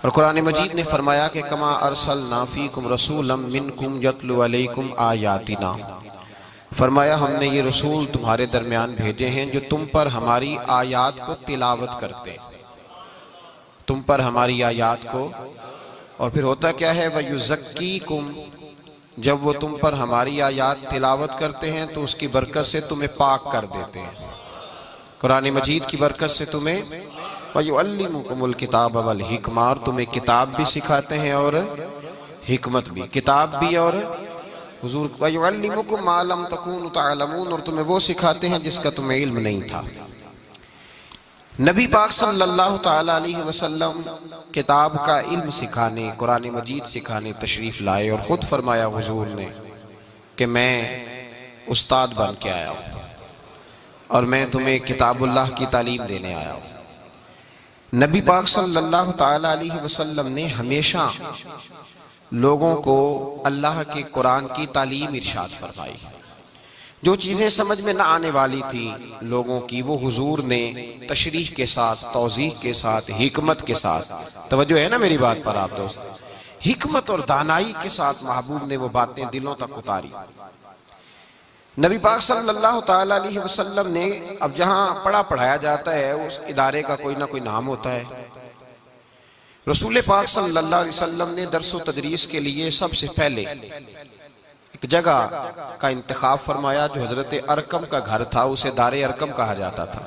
اور قرآن مجید نے فرمایا کہ کما ارسلنا فیکم رسولا منکم یتلو علیکم آیاتنا، فرمایا ہم نے یہ رسول تمہارے درمیان بھیجے ہیں جو تم پر ہماری آیات کو تلاوت کرتے، تم پر ہماری آیات کو۔ اور پھر ہوتا کیا ہے وَيُزَكِّيكُمْ، جب وہ تم پر ہماری آیات تلاوت کرتے ہیں تو اس کی برکت سے تمہیں پاک کر دیتے ہیں، قرآن مجید کی برکت سے تمہیں وَيُعَلِّمُكُمُ الْكِتَابَ وَالْحِكْمَةَ، اور تمہیں کتاب بھی سکھاتے ہیں اور حکمت بھی، کتاب بھی اور حضور وَيُعَلِّمُكُمْ مَا لَمْ تَكُونُوا تَعْلَمُونَ، اور تمہیں وہ سکھاتے ہیں جس کا تمہیں علم نہیں تھا۔ نبی پاک صلی اللہ تعالیٰ علیہ وسلم کتاب کا علم سکھانے، قرآن مجید سکھانے تشریف لائے، اور خود فرمایا حضور نے کہ میں استاد بن کے آیا ہوں اور میں تمہیں کتاب اللہ کی تعلیم دینے آیا ہوں۔ نبی پاک صلی اللہ تعالیٰ علیہ وسلم نے ہمیشہ لوگوں کو اللہ کے قرآن کی تعلیم ارشاد فرمائی۔ جو چیزیں سمجھ میں نہ آنے والی تھی لوگوں کی، وہ حضور نے تشریح کے ساتھ، توضیح کے ساتھ، حکمت کے ساتھ، توجہ ہے نا میری بات پر آپ دوست، حکمت اور دانائی کے ساتھ محبوب نے وہ باتیں دلوں تک اتاری۔ نبی پاک صلی اللہ تعالیٰ علیہ وسلم نے، اب جہاں پڑھایا جاتا ہے اس ادارے کا کوئی نہ کوئی نام ہوتا ہے، رسول پاک صلی اللہ علیہ وسلم نے درس و تدریس کے لیے سب سے پہلے ایک جگہ کا انتخاب فرمایا جو حضرت ارقم کا گھر تھا، اسے دار ارقم کہا جاتا تھا۔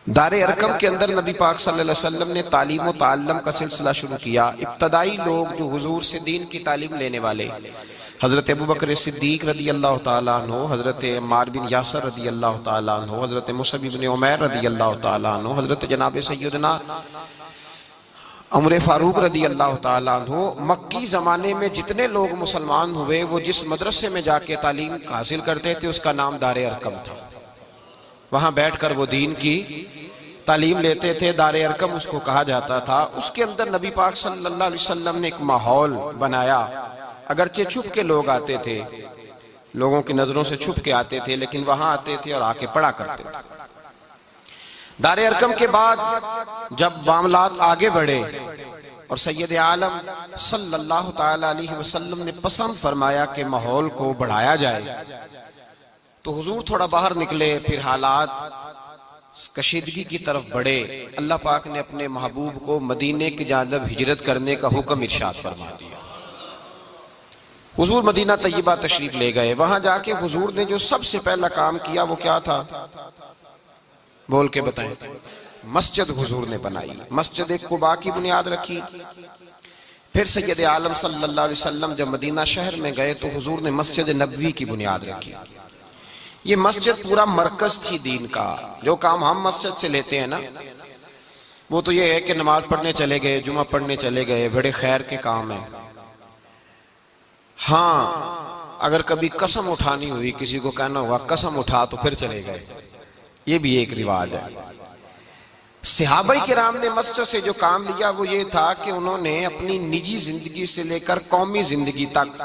دار ارقم کے اندر نبی پاک صلی اللہ علیہ وسلم نے تعلیم و تعلم کا سلسلہ شروع کیا۔ ابتدائی لوگ جو حضور سے دین کی تعلیم لینے والے، حضرت ابوبکر صدیق رضی اللہ تعالیٰ عنہ، حضرت عمار بن یاسر رضی اللہ تعالیٰ عنہ، حضرت مصعب بن عمیر رضی اللہ تعالیٰ عنہ، حضرت جناب سیدنا عمر فاروق رضی اللہ تعالیٰ عنہ، مکی زمانے میں جتنے لوگ مسلمان ہوئے وہ جس مدرسے میں جا کے تعلیم حاصل کرتے تھے اس کا نام دار ارقم تھا۔ وہاں بیٹھ کر وہ دین کی تعلیم لیتے تھے، دار ارقم اس کو کہا جاتا تھا۔ اس کے اندر نبی پاک صلی اللہ علیہ وسلم نے ایک ماحول بنایا، اگرچہ چھپ کے لوگ آتے تھے، لوگوں کی نظروں سے چھپ کے آتے تھے، لیکن وہاں آتے تھے اور آ کے پڑھا کرتے تھے۔ دار ارقم کے بعد جب معاملات آگے بڑھے اور سید عالم صلی اللہ تعالیٰ علیہ وسلم نے پسند فرمایا کہ ماحول کو بڑھایا جائے تو حضور تھوڑا باہر نکلے، پھر حالات کشیدگی کی طرف بڑھے۔ اللہ پاک نے اپنے محبوب کو مدینے کی جانب ہجرت کرنے کا حکم ارشاد فرما دیا۔ حضور مدینہ طیبہ تشریف لے گئے۔ وہاں جا کے حضور نے جو سب سے پہلا کام کیا وہ کیا تھا؟ بول کے بتائیں۔ مسجد حضور نے بنائی، مسجد قباء کی بنیاد رکھی۔ پھر سید عالم صلی اللہ علیہ وسلم جب مدینہ شہر میں گئے تو حضور نے مسجد نبوی کی بنیاد رکھی۔ یہ مسجد پورا مرکز تھی دین کا۔ جو کام ہم مسجد سے لیتے ہیں نا، وہ تو یہ ہے کہ نماز پڑھنے چلے گئے، جمعہ پڑھنے چلے گئے، بڑے خیر کے کام ہیں۔ ہاں اگر کبھی قسم اٹھانی ہوئی، کسی کو کہنا ہوا قسم اٹھا، تو پھر چلے گئے، یہ بھی ایک رواج ہے۔ صحابہ کرام نے مسجد سے جو کام لیا وہ یہ تھا کہ انہوں نے اپنی نجی زندگی سے لے کر قومی زندگی تک،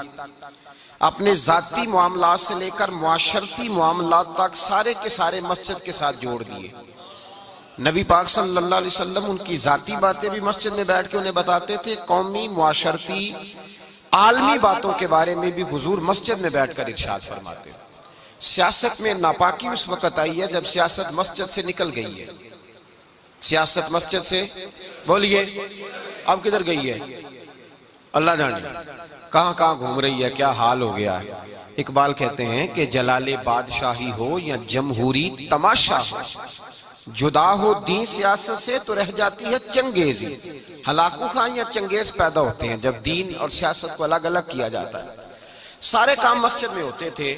اپنے ذاتی معاملات سے لے کر معاشرتی معاملات تک سارے کے سارے مسجد کے ساتھ جوڑ دیے۔ نبی پاک صلی اللہ علیہ وسلم ان کی ذاتی باتیں بھی مسجد میں بیٹھ کے انہیں بتاتے تھے، قومی، معاشرتی، عالمی باتوں کے بارے میں بھی حضور مسجد میں بیٹھ کر ارشاد فرماتے ہیں۔ سیاست میں ناپاکی اس وقت آئی ہے جب سیاست مسجد سے نکل گئی ہے۔ سیاست مسجد سے، بولیے اب کدھر گئی ہے؟ اللہ جانے کہاں کہاں گھوم رہی ہے، کیا حال ہو گیا ہے۔ اقبال کہتے ہیں کہ جلال بادشاہی ہو یا جمہوری تماشا ہو، جدا ہو دین سیاست سے تو رہ جاتی ہے چنگیزی۔ ہلاکو خان یا چنگیز پیدا ہوتے ہیں جب دین اور سیاست کو الگ الگ کیا جاتا ہے۔ سارے کام مسجد میں ہوتے تھے۔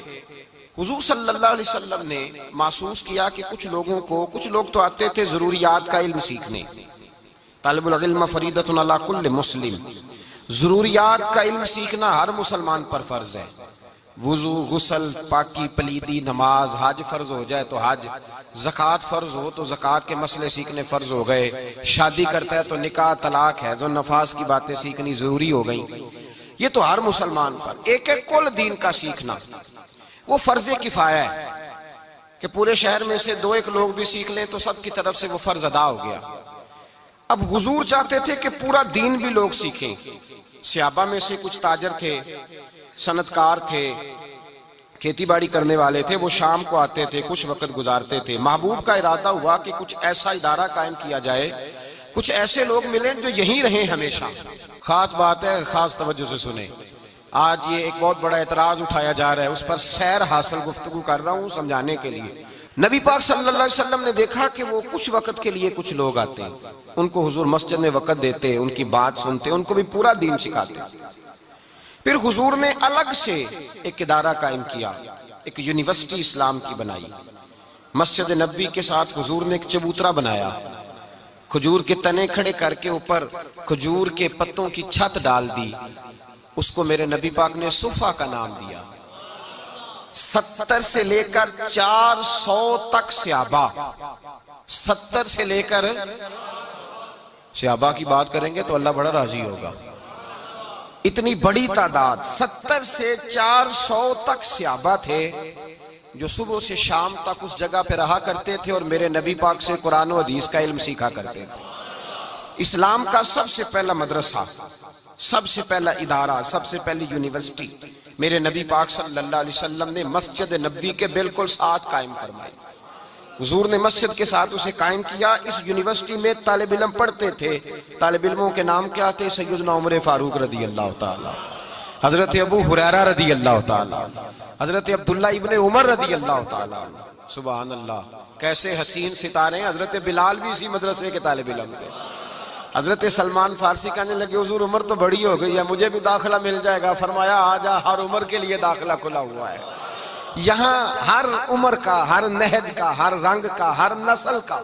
حضور صلی اللہ علیہ وسلم نے محسوس کیا کہ کچھ لوگ تو آتے تھے ضروریات کا علم سیکھنے، طالب العلم فریضۃ علی کل مسلم، ضروریات کا علم سیکھنا ہر مسلمان پر فرض ہے۔ وضو، غسل، پاکی، پلیدی، نماز، حج فرض ہو جائے تو حج، زکوٰۃ فرض ہو تو زکوٰۃ کے مسئلے سیکھنے فرض ہو گئے، شادی کرتا ہے تو نکاح، طلاق، حیض و نفاس کی باتیں سیکھنی ضروری ہو گئیں۔ یہ تو ہر مسلمان پر، ایک ایک کل دین کا سیکھنا وہ فرض کفایہ ہے کہ پورے شہر میں سے 2-1 لوگ بھی سیکھ لیں تو سب کی طرف سے وہ فرض ادا ہو گیا۔ اب حضور چاہتے تھے کہ پورا دین بھی لوگ سیکھیں. صحابہ میں سے کچھ تاجر تھے، صنعتکار تھے، کھیتی باڑی کرنے والے تھے، وہ شام کو آتے تھے، کچھ وقت گزارتے تھے. محبوب کا ارادہ ہوا کہ کچھ ایسا ادارہ قائم کیا جائے، کچھ ایسے لوگ ملیں جو یہیں رہیں ہمیشہ. خاص بات ہے، خاص توجہ سے سنیں. آج یہ ایک بہت بڑا اعتراض اٹھایا جا رہا ہے، اس پر سیر حاصل گفتگو کر رہا ہوں سمجھانے کے لیے. نبی پاک صلی اللہ علیہ وسلم نے دیکھا کہ وہ کچھ وقت کے لیے کچھ لوگ آتے ہیں، ان کو حضور مسجد میں وقت دیتے، ان کی بات سنتے، ان کو بھی پورا دین سکھاتے. پھر حضور نے الگ سے ایک ادارہ قائم کیا، ایک یونیورسٹی اسلام کی بنائی. مسجد نبوی کے ساتھ حضور نے ایک چبوترا بنایا، کھجور کے تنے کھڑے کر کے اوپر کھجور کے پتوں کی چھت ڈال دی. اس کو میرے نبی پاک نے صفہ کا نام دیا. 70 سے لے کر 400 تک صحابہ، 70 سے لے کر صحابہ کی بات کریں گے تو اللہ بڑا راضی ہوگا. اتنی بڑی تعداد، 70 سے 400 تک صحابہ تھے جو صبح سے شام تک اس جگہ پہ رہا کرتے تھے اور میرے نبی پاک سے قرآن و حدیث کا علم سیکھا کرتے تھے. اسلام کا سب سے پہلا مدرسہ، سب سے پہلا ادارہ، سب سے پہلی یونیورسٹی میرے نبی پاک صلی اللہ علیہ وسلم نے مسجد نبوی کے بالکل ساتھ قائم فرمائی. حضور نے مسجد کے ساتھ اسے قائم کیا. اس یونیورسٹی میں طالب علم پڑھتے تھے. طالب علموں کے نام کیا تھے؟ سیدنا عمر فاروق رضی اللہ تعالی، حضرت ابو ہریرہ رضی اللہ تعالی، حضرت عبداللہ ابن عمر رضی اللہ تعالی. سبحان اللہ، کیسے حسین ستارے ہیں. حضرت بلال بھی اسی مدرسے کے طالب علم تھے. حضرت سلمان فارسی کہنے لگے حضور عمر تو بڑی ہو گئی ہے، مجھے بھی داخلہ مل جائے گا. فرمایا آجا، ہر عمر کے لیے داخلہ کھلا ہوا ہے. یہاں ہر عمر کا، ہر نہج کا، ہر رنگ کا، ہر نسل کا،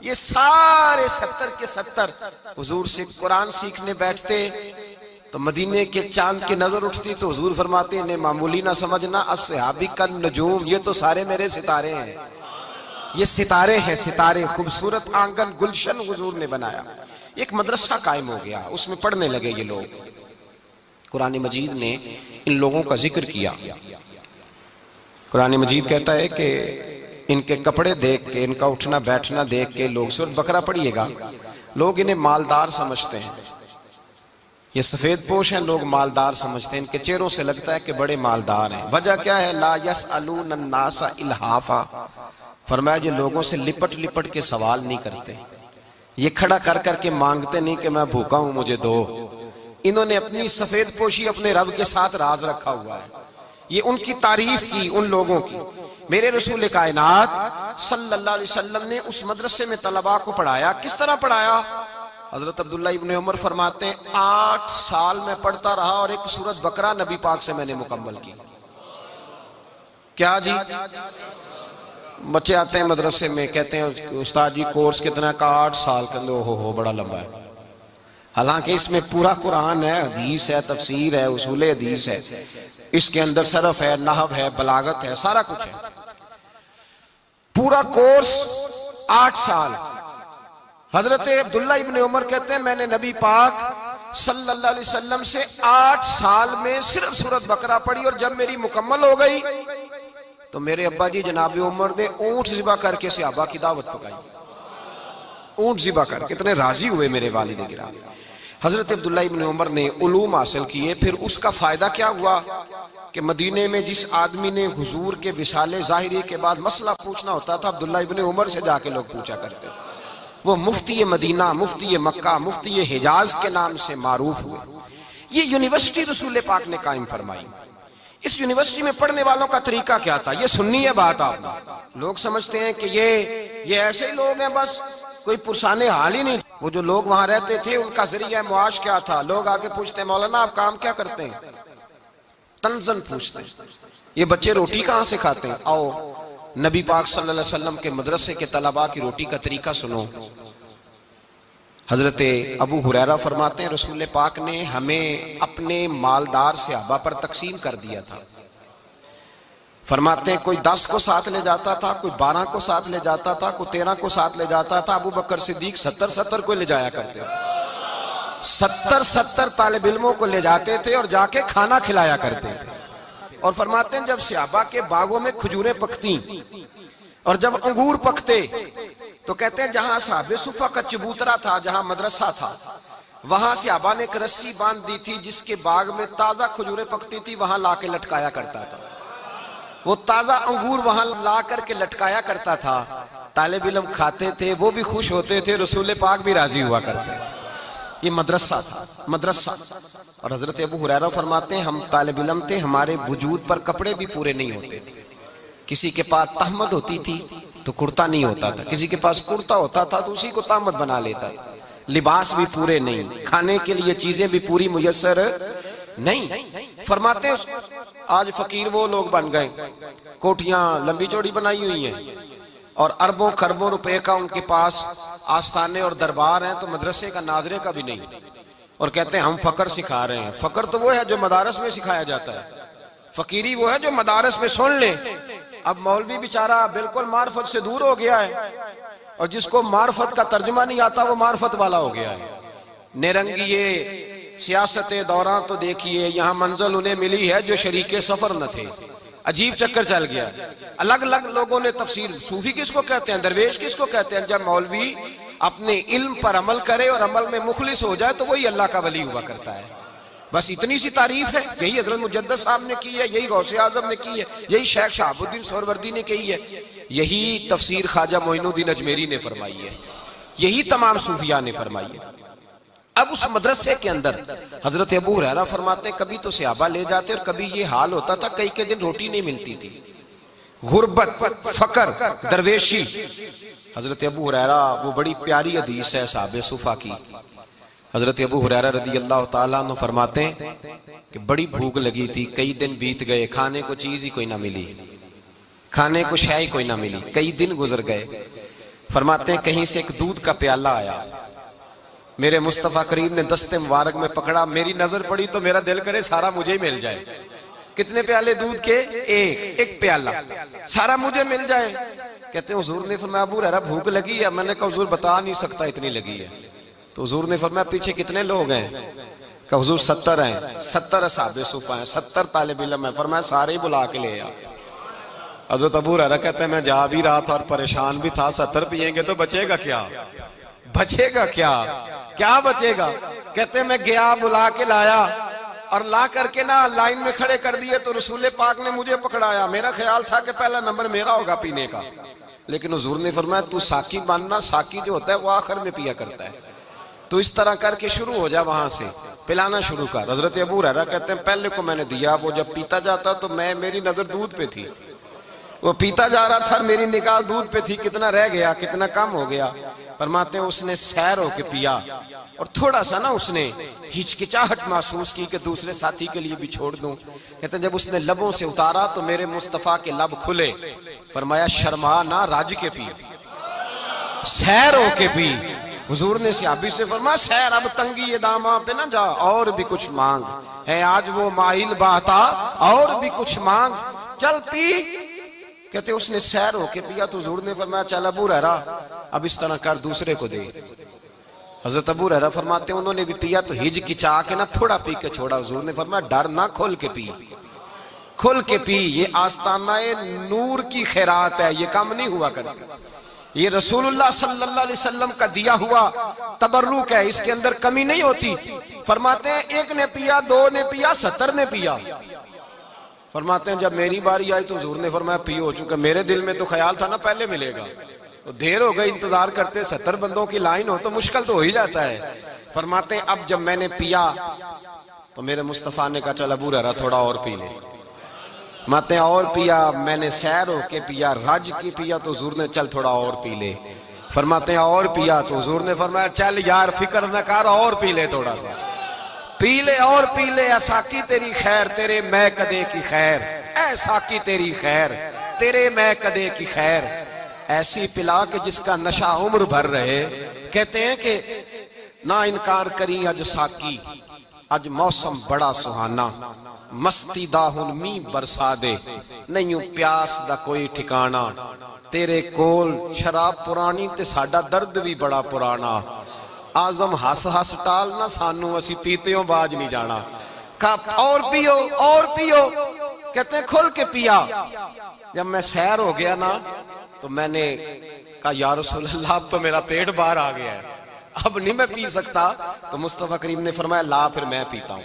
یہ سارے 70 کے 70 حضور سے قرآن سیکھنے بیٹھتے. تو مدینے کے چاند کی نظر اٹھتی تو حضور فرماتے انہیں معمولی نہ سمجھنا، الصحابی کالنجوم، یہ تو سارے میرے ستارے ہیں. یہ ستارے ہیں، ستارے. خوبصورت آنگن گلشن حضور نے بنایا. ایک مدرسہ قائم ہو گیا، اس میں پڑھنے لگے یہ لوگ. قرآن مجید نے ان لوگوں کا ذکر کیا. قرآن مجید کہتا ہے کہ ان کے کپڑے دیکھ کے، ان کا اٹھنا بیٹھنا دیکھ کے لوگ، سورۃ بقرہ پڑھیے گا، لوگ انہیں مالدار سمجھتے ہیں. یہ سفید پوش ہیں، لوگ مالدار سمجھتے ہیں. ان کے چہروں سے لگتا ہے کہ بڑے مالدار ہیں. وجہ کیا ہے؟ لا یسألون الناس الحافا. فرمایا یہ لوگوں سے لپٹ لپٹ کے سوال نہیں کرتے، یہ کھڑا کر کر کے مانگتے نہیں کہ میں بھوکا ہوں مجھے دو. انہوں نے اپنی سفید پوشی اپنے رب کے ساتھ راز رکھا ہوا ہے. یہ ان کی تعریف کی، ان لوگوں کی. میرے رسول کائنات صلی اللہ علیہ وسلم نے اس مدرسے میں طلباء کو پڑھایا. کس طرح پڑھایا؟ حضرت عبداللہ ابن عمر فرماتے ہیں 8 سال میں پڑھتا رہا اور ایک سورۃ بقرہ نبی پاک سے میں نے مکمل کی. کیا جی؟ بچے آتے ہیں مدرسے میں، کہتے ہیں استاد جی کورس کتنا کا؟ 8 سال. کہتے ہیں ہو بڑا لمبا ہے. حالانکہ اس میں پورا قرآن ہے، حدیث ہے، تفسیر ہے، اصول حدیث ہے، اس کے اندر صرف ہے، نحو ہے، بلاغت ہے، سارا کچھ ہے. پورا کورس 8 سال. حضرت عبداللہ ابن عمر کہتے ہیں میں نے نبی پاک صلی اللہ علیہ وسلم سے 8 سال میں صرف سورۃ بقرہ پڑھی، اور جب میری مکمل ہو گئی تو میرے ابا جی جناب عمر نے اونٹ ذبح کر کے صحابہ کی دعوت پکائی. اونٹ ذبح کر، کتنے راضی ہوئے میرے والد گرامی. حضرت عبداللہ ابن عمر نے علوم حاصل کیے. پھر اس کا فائدہ کیا ہوا کہ مدینے میں جس آدمی نے حضور کے وصال ظاہری کے بعد مسئلہ پوچھنا ہوتا تھا، عبداللہ ابن عمر سے جا کے لوگ پوچھا کرتے. وہ مفتی مدینہ، مفتی مکہ، مفتی حجاز کے نام سے معروف ہوئے. یہ یونیورسٹی رسول پاک نے قائم فرمائی. اس یونیورسٹی میں پڑھنے والوں کا طریقہ کیا تھا؟ یہ سننی ہے بات. آپ لوگ سمجھتے ہیں کہ یہ ایسے ہی لوگ ہیں، بس کوئی پرسانے حال ہی نہیں. وہ جو لوگ وہاں رہتے تھے ان کا ذریعہ معاش کیا تھا؟ لوگ آگے پوچھتے ہیں مولانا آپ کام کیا کرتے ہیں؟ تنزن پوچھتے ہیں. یہ بچے روٹی کہاں سے کھاتے ہیں؟ آؤ نبی پاک صلی اللہ علیہ وسلم کے مدرسے کے طلباء کی روٹی کا طریقہ سنو. حضرت ابو ہریرہ فرماتے ہیں رسول پاک نے ہمیں اپنے مالدار صحابہ پر تقسیم کر دیا تھا. فرماتے ہیں کوئی 10 کو ساتھ لے جاتا تھا، کوئی 12 کو ساتھ لے جاتا تھا، کوئی 13 کو ساتھ لے جاتا تھا. ابو بکر صدیق 70 کو لے جایا کرتے تھے. 70 طالب علموں کو لے جاتے تھے اور جا کے کھانا کھلایا کرتے تھے. اور فرماتے ہیں جب صحابہ کے باغوں میں کھجوریں پکتی اور جب انگور پکتے تو کہتے ہیں جہاں صحابہ صفہ کا چبوترا تھا، جہاں مدرسہ تھا، وہاں صحابہ نے ایک رسی باندھ دی تھی جس کے باغ میں تازہ کھجوریں پکتی تھی، وہاں لا کے لٹکایا کرتا تھا، وہ تازہ انگور وہاں لا کر کے لٹکایا کرتا تھا، طالب علم کھاتے تھے، وہ بھی خوش ہوتے تھے، رسول پاک بھی راضی ہوا کرتے تھے۔ یہ مدرسہ تھا، مدرسہ۔ اور حضرت ابو ہریرہ فرماتے ہیں ہم طالب علم تھے، ہمارے وجود پر کپڑے بھی پورے نہیں ہوتے تھے، کسی کے پاس تہمد ہوتی تھی تو کرتا نہیں ہوتا تھا، کسی کے پاس کرتا ہوتا تھا تو اسی کو تہمد بنا لیتا تھا، لباس بھی پورے نہیں، کھانے کے لیے چیزیں بھی پوری میسر نہیں۔ فرماتے ہیں آج فقیر وہ لوگ بن گئے، کوٹیاں لمبی چوڑی بنائی ہوئی ہیں اور اربوں خربوں روپے کا ان کے پاس آستانے اور دربار ہیں، تو مدرسے کا ناظرے کا بھی نہیں، اور کہتے ہیں ہم فقر سکھا رہے ہیں۔ فقر تو وہ ہے جو مدارس میں سکھایا جاتا ہے، فقیری وہ ہے جو مدارس میں سن لیں۔ اب مولوی بیچارہ بالکل معرفت سے دور ہو گیا ہے، اور جس کو معرفت کا ترجمہ نہیں آتا وہ معرفت والا ہو گیا ہے۔ نیرنگیے سیاست دوران تو دیکھیے، یہاں منزل انہیں ملی ہے جو شریک سفر نہ تھے، عجیب چکر چل گیا۔ الگ الگ لوگوں نے تفسیر، صوفی کس کو کہتے ہیں، درویش کس کو کہتے ہیں؟ جب مولوی اپنے علم پر عمل کرے اور عمل میں مخلص ہو جائے تو وہی اللہ کا ولی ہوا کرتا ہے۔ بس اتنی سی تعریف ہے، یہی حضرت مجدد صاحب نے کی ہے، یہی غوث اعظم نے کی ہے، یہی شیخ شہاب الدین سہروردی نے کی ہے، یہی تفسیر خواجہ معین الدین اجمیری نے فرمائی ہے، یہی تمام صوفیاء نے فرمائی ہے۔ اب اس مدرسے کے اندر حضرت ابو ہریرہ فرماتے ہیں کبھی تو صحابہ لے جاتے اور کبھی یہ حال ہوتا تھا کئی دن روٹی نہیں ملتی تھی، غربت، فقر، درویشی۔ حضرت ابو ہریرہ، وہ بڑی پیاری حدیث ہے صحابہ صفہ کی، حضرت ابو ہریرہ رضی اللہ تعالیٰ عنہ فرماتے ہیں کہ بڑی بھوک لگی تھی، کئی دن بیت گئے، کھانے کو چیز ہی کوئی نہ ملی، کھانے کو شے ہی کوئی نہ ملی، کئی دن گزر گئے۔ فرماتے ہیں کہیں سے ایک دودھ کا پیالہ آیا، میرے مصطفیٰ کریم نے دست مبارک میں پکڑا، میری نظر پڑی تو میرا دل کرے سارا مجھے ہی مل جائے۔ کتنے پیالے دودھ کے؟ ایک پیالہ، سارا مجھے مل جائے۔ کہتے ہیں حضور نے فرمایا ابو ہریرہ بھوک لگی ہے؟ میں نے کہا حضور بتا نہیں سکتا اتنی لگی ہے۔ تو حضور نے فرمایا پیچھے کتنے لوگ ہیں؟ کہ حضور 70 ہیں، 70 اصحاب صفہ ہیں، 70 طالب علم ہیں۔ فرمایا سارے ہی بلا کے لے آ۔ حضرت ابو ہریرہ کہتے ہیں میں جا بھی رہا تھا اور پریشان بھی تھا، 70 پیئیں گے تو بچے گا کیا؟ بچے گا کیا بچے گا؟ کہتے ہیں میں گیا، بلا کے لایا، اور لا کر کے نا لائن میں کھڑے کر دیے تو رسول پاک نے مجھے پکڑایا۔ میرا خیال تھا کہ پہلا نمبر میرا ہوگا پینے کا، لیکن حضور نے فرمایا تو ساقی بننا، ساقی جو ہوتا ہے وہ آخر میں پیا کرتا ہے، تو اس طرح کر کے شروع ہو جا، وہاں سے پلانا شروع کر۔ حضرت ابو ہریرہ کہتے ہیں پہلے کو میں نے دیا، وہ جب پیتا جاتا تو میری نظر دودھ پہ تھی، وہ پیتا جا رہا تھا، میری نگاہ دودھ پہ تھی، کتنا رہ گیا، کتنا کم ہو گیا۔ فرماتے ہیں اس نے سیر ہو کے پیا، اور تھوڑا سا نا اس نے ہچکچاہٹ محسوس کی کہ دوسرے ساتھی کے لیے بھی چھوڑ دوں۔ کہتے ہیں جب اس نے لبوں سے اتارا تو میرے مصطفیٰ کے لب کھلے۔ فرمایا شرما نہ، رج کے پی، سیر ہو کے پی۔ حضور نے صحابی سے فرمایا سیر، اب تنگی داماں پہ نہ جا، اور بھی کچھ مانگ ہے، آج وہ مائل بہتا، اور بھی کچھ مانگ، چل پی۔ کہتے اس نے سیر ہو کے پیا تو حضور نے فرمایا چل ابو ہریرہ اب اس طرح کر، دوسرے کو دے۔ حضرت ابو ہریرہ فرماتے ہیں انہوں نے بھی پیا تو ہچکچا کے نہ تھوڑا پی کے چھوڑا۔ حضور نے فرمایا ڈر نہ، کھول کے پی، کھول کے پی، یہ آستانہ نور کی خیرات ہے، یہ کم نہیں ہوا کرتی، یہ رسول اللہ صلی اللہ علیہ وسلم کا دیا ہوا تبرک ہے، اس کے اندر کمی نہیں ہوتی۔ فرماتے ہیں ایک نے پیا، 2 نے پیا، 70 نے پیا۔ فرماتے ہیں جب میری باری آئی تو حضور نے فرمایا پیو، چونکہ میرے دل میں تو خیال تھا نا پہلے ملے گا، تو دیر ہو گئی انتظار کرتے، 70 بندوں کی لائن ہو تو مشکل تو ہو ہی جاتا ہے۔ فرماتے ہیں اب جب میں نے پیا تو میرے مصطفیٰ نے کہا چل ابو ہریرہ تھوڑا اور پی لے۔ فرماتے ہیں اور پیا، میں نے سیر ہو کے پیا، رج کی پیا تو حضور نے چل تھوڑا اور پی لے۔ فرماتے ہیں اور پیا تو حضور نے فرمایا چل یار فکر نہ کر، اور پی لے، تھوڑا سا پی لے، اور پی لے۔ اے ساقی تیری خیر، تیرے میں کدے کی خیر، اے ساقی تیری خیر، تیرے میں کدے کی خیر، ایسی پلا کہ جس کا نشہ عمر بھر رہے۔ کہتے ہیں کہ نہ انکار کری اج ساقی، اج موسم بڑا سہانا، مستی دا ہن می برسا دے، نہیں پیاس دا کوئی ٹھکانا، تیرے کول شراب پرانی تے ساڈا درد بھی بڑا پرانا، آزم ہس ہس ٹال نہ سانو، اسی پیتیوں باج نہیں جانا۔ کہا اور پیو، اور پیو۔ کہتے ہیں کھل کے پیا۔ جب میں سیر ہو گیا نا تو میں نے کہا یا رسول اللہ اب تو میرا پیٹ باہر آ گیا ہے، اب نہیں میں پی سکتا. تو مصطفیٰ کریم نے فرمایا لا پھر میں پیتا ہوں.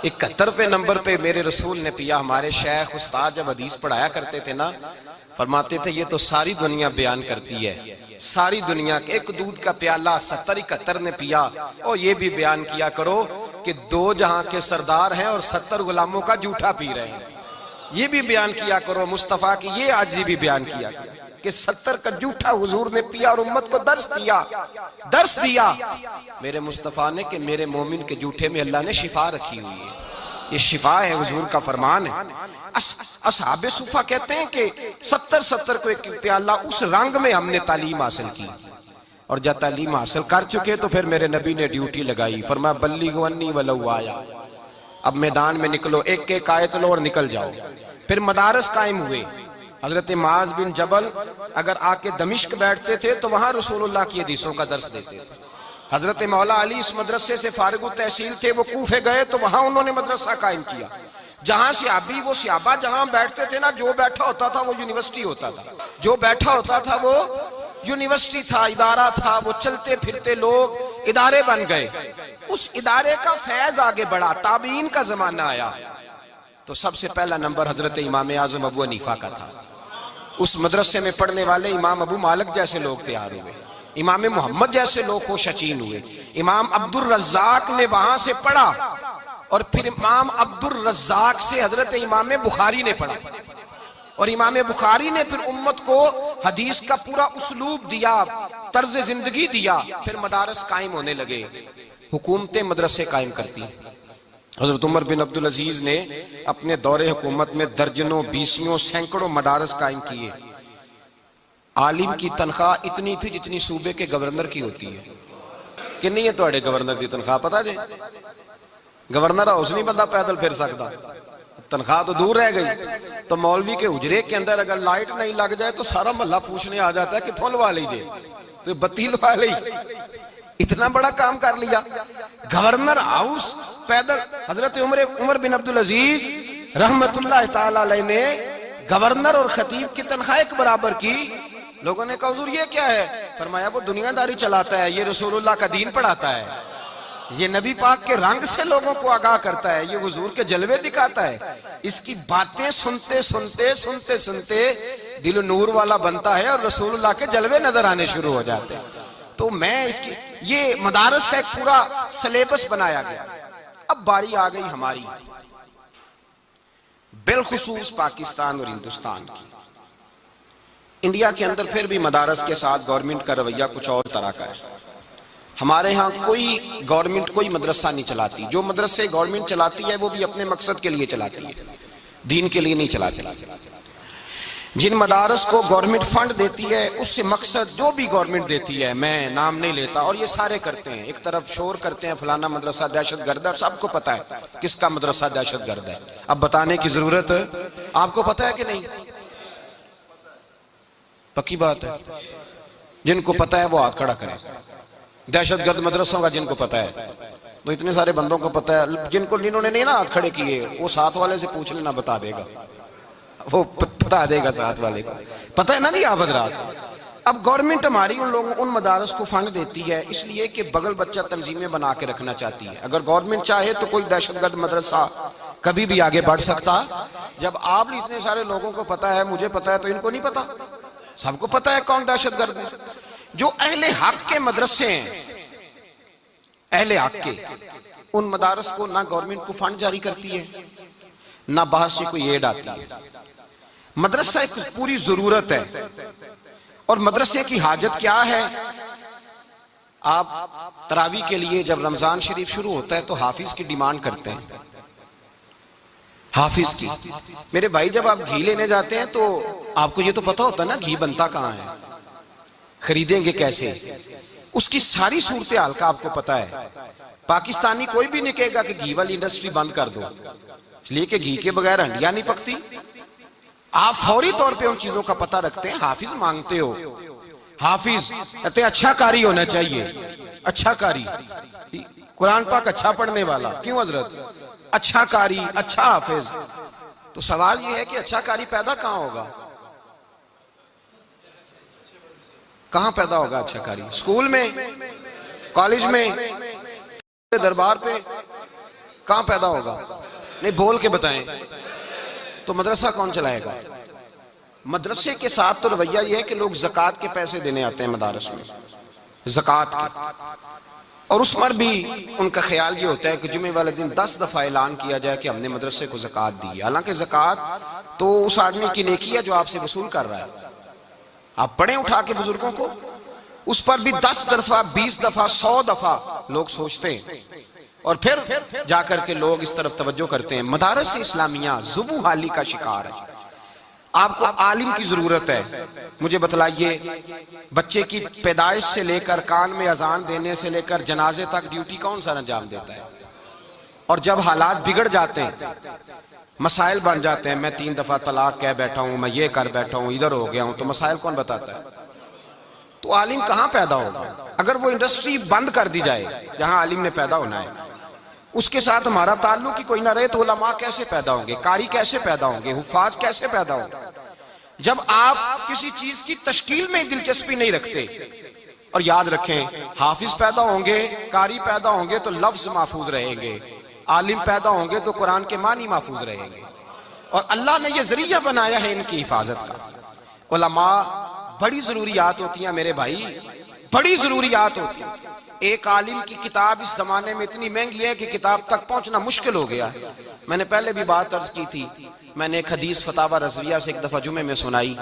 71ویں نمبر پہ میرے رسول نے پیا. ہمارے شیخ استاد جب حدیث پڑھایا کرتے تھے نا، فرماتے تھے یہ تو ساری دنیا بیان کرتی ہے، ساری دنیا ایک دودھ کا پیالہ 70-71 نے پیا. اور یہ بھی بیان کیا کرو کہ 2 جہاں کے سردار ہیں اور 70 غلاموں کا جھوٹا پی رہے ہیں. یہ بھی بیان کیا کرو مصطفیٰ کی یہ عاجزی بھی بیان کیا کرو کہ 70 کا جھوٹا حضور نے پیا اور امت کو درس دیا میرے مصطفیٰ نے کہ میرے مومن کے جھوٹے میں اللہ نے شفا رکھی ہوئی ہے. یہ شفا ہے، حضور کا فرمان ہے. اصحاب صفہ کہتے ہیں کہ 70 کو ایک پیالہ اس رنگ میں ہم نے تعلیم حاصل کی. اور جب تعلیم حاصل کر چکے تو پھر میرے نبی نے ڈیوٹی لگائی، فرمایا بلیغوا انی ولو آیا. اب میدان میں نکلو، ایک آیت لو اور نکل جاؤ. پھر مدارس قائم ہوئے. حضرت معاذ بن جبل اگر آ کے دمشق بیٹھتے تھے تو وہاں رسول اللہ کی حدیثوں کا درس دیتے تھے. حضرت مولا علی اس مدرسے سے فارغ التحصیل تھے، وہ کوفے گئے تو وہاں انہوں نے مدرسہ قائم کیا. جہاں صحابی وہ صحابہ جہاں بیٹھتے تھے نا، جو بیٹھا ہوتا تھا وہ یونیورسٹی ہوتا تھا، جو بیٹھا ہوتا تھا وہ یونیورسٹی تھا، ادارہ تھا. وہ چلتے پھرتے لوگ ادارے بن گئے. اس ادارے کا فیض آگے بڑھا. تابعین کا زمانہ آیا تو سب سے پہلا نمبر حضرت امام اعظم ابو حنیفہ کا تھا. اس مدرسے میں پڑھنے والے امام ابو مالک جیسے لوگ تیار ہوئے، امام محمد جیسے لوگ خوش اچین ہوئے. امام عبد الرزاق نے وہاں سے پڑھا اور پھر امام عبد الرزاق سے حضرت امام بخاری نے پڑھا. اور امام بخاری نے پھر امت کو حدیث کا پورا اسلوب دیا، طرز زندگی دیا. پھر مدارس قائم ہونے لگے، حکومتیں مدرسے قائم کرتی. حضرت عمر بن عبدالعزیز نے اپنے دور حکومت میں درجنوں، بیسیوں، سینکڑوں مدارس قائم کیے. عالم کی تنخواہ اتنی تھی جتنی صوبے کے گورنر کی ہوتی ہے. کہ نہیں ہے تھوڑے گورنر کی تنخواہ پتا جی؟ گورنر ہاؤس نہیں بندہ پیدل پھر سکتا، تنخواہ تو دور رہ گئی. تو مولوی کے حجرے کے اندر اگر لائٹ نہیں لگ جائے تو سارا محلہ پوچھنے آ جاتا ہے کتوں لوا لیجیے، تو بتی لوا لی. اتنا بڑا کام کر لیا. گورنر ہاؤس پیدل. حضرت عمر بن عبدالعزیز رحمت اللہ تعالی علیہ نے گورنر اور خطیب کی تنخواہ ایک برابر کی. لوگوں نے کہا حضور یہ کیا ہے؟ فرمایا وہ دنیا داری چلاتا ہے، یہ رسول اللہ کا دین پڑھاتا ہے، یہ نبی پاک کے رنگ سے لوگوں کو آگاہ کرتا ہے، یہ حضور کے جلوے دکھاتا ہے. اس کی باتیں سنتے سنتے دل نور والا بنتا ہے اور رسول اللہ کے جلوے نظر آنے شروع ہو جاتے ہیں. تو میں اس کی یہ مدارس کا ایک پورا سلیبس بنایا گیا. اب باری آ گئی ہماری، بالخصوص پاکستان اور ہندوستان کی. انڈیا کے اندر پھر بھی مدارس کے ساتھ گورنمنٹ کا رویہ کچھ اور طرح کا ہے. ہمارے ہاں کوئی گورنمنٹ کوئی مدرسہ نہیں چلاتی. جو مدرسے گورنمنٹ چلاتی ہے وہ بھی اپنے مقصد کے لیے چلاتی ہے، دین کے لیے نہیں چلاتی. جن مدارس کو گورنمنٹ فنڈ دیتی ہے اس سے مقصد جو بھی گورنمنٹ دیتی ہے، میں نام نہیں لیتا، اور یہ سارے کرتے ہیں. ایک طرف شور کرتے ہیں فلانا مدرسہ دہشت گرد ہے، سب کو پتا ہے کس کا مدرسہ دہشت گرد ہے. اب بتانے کی ضرورت آپ کو پتا ہے کہ نہیں؟ پکی بات ہے. جن کو پتا ہے وہ ہاتھ کھڑا کریں. دہشت گرد مدرسوں کا جن کو پتا ہے، تو اتنے سارے بندوں کو پتا ہے. جنہوں نے نہیں نا ہاتھ کھڑے کیے وہ ساتھ والے سے پوچھ لینا، بتا دے گا، وہ بتا دے گا ساتھ والے کو. پتہ ہے نا جی آپ حضرات. اب گورنمنٹ ہماری ان مدارس کو فنڈ دیتی ہے اس لیے کہ بغل بچہ تنظیمیں بنا کے رکھنا چاہتی ہے. اگر گورنمنٹ چاہے تو کوئی دہشت گرد مدرسہ کبھی بھی آگے بڑھ سکتا. جب آپ اتنے سارے لوگوں کو پتا ہے، مجھے پتا ہے، تو ان کو نہیں پتا؟ سب کو پتا ہے کون دہشت گرد ہے. جو اہل حق کے مدرسے ہیں، اہل حق کے، ان مدارس کو نہ گورنمنٹ کو فنڈ جاری کرتی ہے نہ باہر سے کوئی ایڈ آتی ہے. مدرسہ ایک پوری ضرورت ہے. اور مدرسے کی حاجت کیا ہے؟ آپ تراویح کے لیے جب رمضان شریف شروع ہوتا ہے تو حافظ کی ڈیمانڈ کرتے ہیں. حافظ کی. میرے بھائی جب آپ گھی لینے جاتے ہیں تو آپ کو یہ تو پتا ہوتا ہے نا گھی بنتا کہاں ہے، خریدیں گے کیسے، اس کی ساری صورتحال کا آپ کو پتا ہے. پاکستانی کوئی بھی نہیں کہے گا کہ گھی والی انڈسٹری بند کر دو، اس لیے کہ گھی کے بغیر ہنڈیاں نہیں پکتی. آپ فوری طور پہ ان چیزوں کا پتہ رکھتے ہیں. حافظ مانگتے ہو، حافظ کہتے اچھا قاری ہونا چاہیے، اچھا قاری، قرآن پاک اچھا پڑھنے والا. کیوں حضرت؟ اچھا قاری، اچھا حافظ. تو سوال یہ ہے کہ اچھا قاری پیدا کہاں ہوگا؟ کہاں پیدا ہوگا اچھا قاری؟ اسکول میں، کالج میں، دربار پہ؟ کہاں پیدا ہوگا؟ نہیں بول کے بتائیں تو مدرسہ کون چلائے گا؟ مدرسے کے ساتھ تو رویہ یہ ہے کہ لوگ زکوٰۃ کے پیسے دینے آتے ہیں مدارس میں، زکوٰۃ کے، اور اس پر بھی ان کا خیال یہ ہوتا ہے کہ جمعے والے دن 10 دفعہ اعلان کیا جائے کہ ہم نے مدرسے کو زکوٰۃ دی ہے، حالانکہ زکوٰۃ تو اس آدمی کی نیکی ہے جو آپ سے وصول کر رہا ہے۔ آپ پڑھیں اٹھا کے بزرگوں کو، اس پر بھی 10 دفعہ 20 دفعہ 100 دفعہ لوگ سوچتے ہیں، اور پھر جا کر کے لوگ اس طرف توجہ کرتے ہیں۔ مدارس اسلامیہ ذبح حالی کا شکار ہے۔ آپ کو عالم کی ضرورت ہے۔ مجھے بتلائیے، بچے کی پیدائش سے لے کر کان میں اذان دینے سے لے کر جنازے تک ڈیوٹی کون سا انجام دیتا ہے؟ اور جب حالات بگڑ جاتے ہیں، مسائل بن جاتے ہیں، میں 3 دفعہ طلاق کہہ بیٹھا ہوں، میں یہ کر بیٹھا ہوں، ادھر ہو گیا ہوں، تو مسائل کون بتاتا ہے؟ تو عالم کہاں پیدا ہوگا؟ اگر وہ انڈسٹری بند کر دی جائے جہاں عالم نے پیدا ہونا ہے، اس کے ساتھ ہمارا تعلق ہی کوئی نہ رہے، تو علماء کیسے پیدا ہوں گے؟ قاری کیسے پیدا ہوں گے؟ حفاظ کیسے پیدا ہوں گے؟ جب آپ کسی چیز کی تشکیل میں دلچسپی نہیں رکھتے۔ اور یاد رکھیں، حافظ پیدا ہوں گے، قاری پیدا ہوں گے تو لفظ محفوظ رہیں گے، عالم پیدا ہوں گے تو قرآن کے معنی محفوظ رہیں گے، اور اللہ نے یہ ذریعہ بنایا ہے ان کی حفاظت کا۔ علماء بڑی ضروریات ہوتی ہیں میرے بھائی، بڑی ضروریات ہوتی ہیں۔ ایک عالم کی کتاب اس زمانے میں اتنی مہنگی ہے کہ کتاب تک پہنچنا مشکل ہو گیا۔ میں نے پہلے بھی بات عرض کی تھی، میں نے ایک حدیث فتاوی رضویہ سے ایک دفعہ جمعے میں سنائی،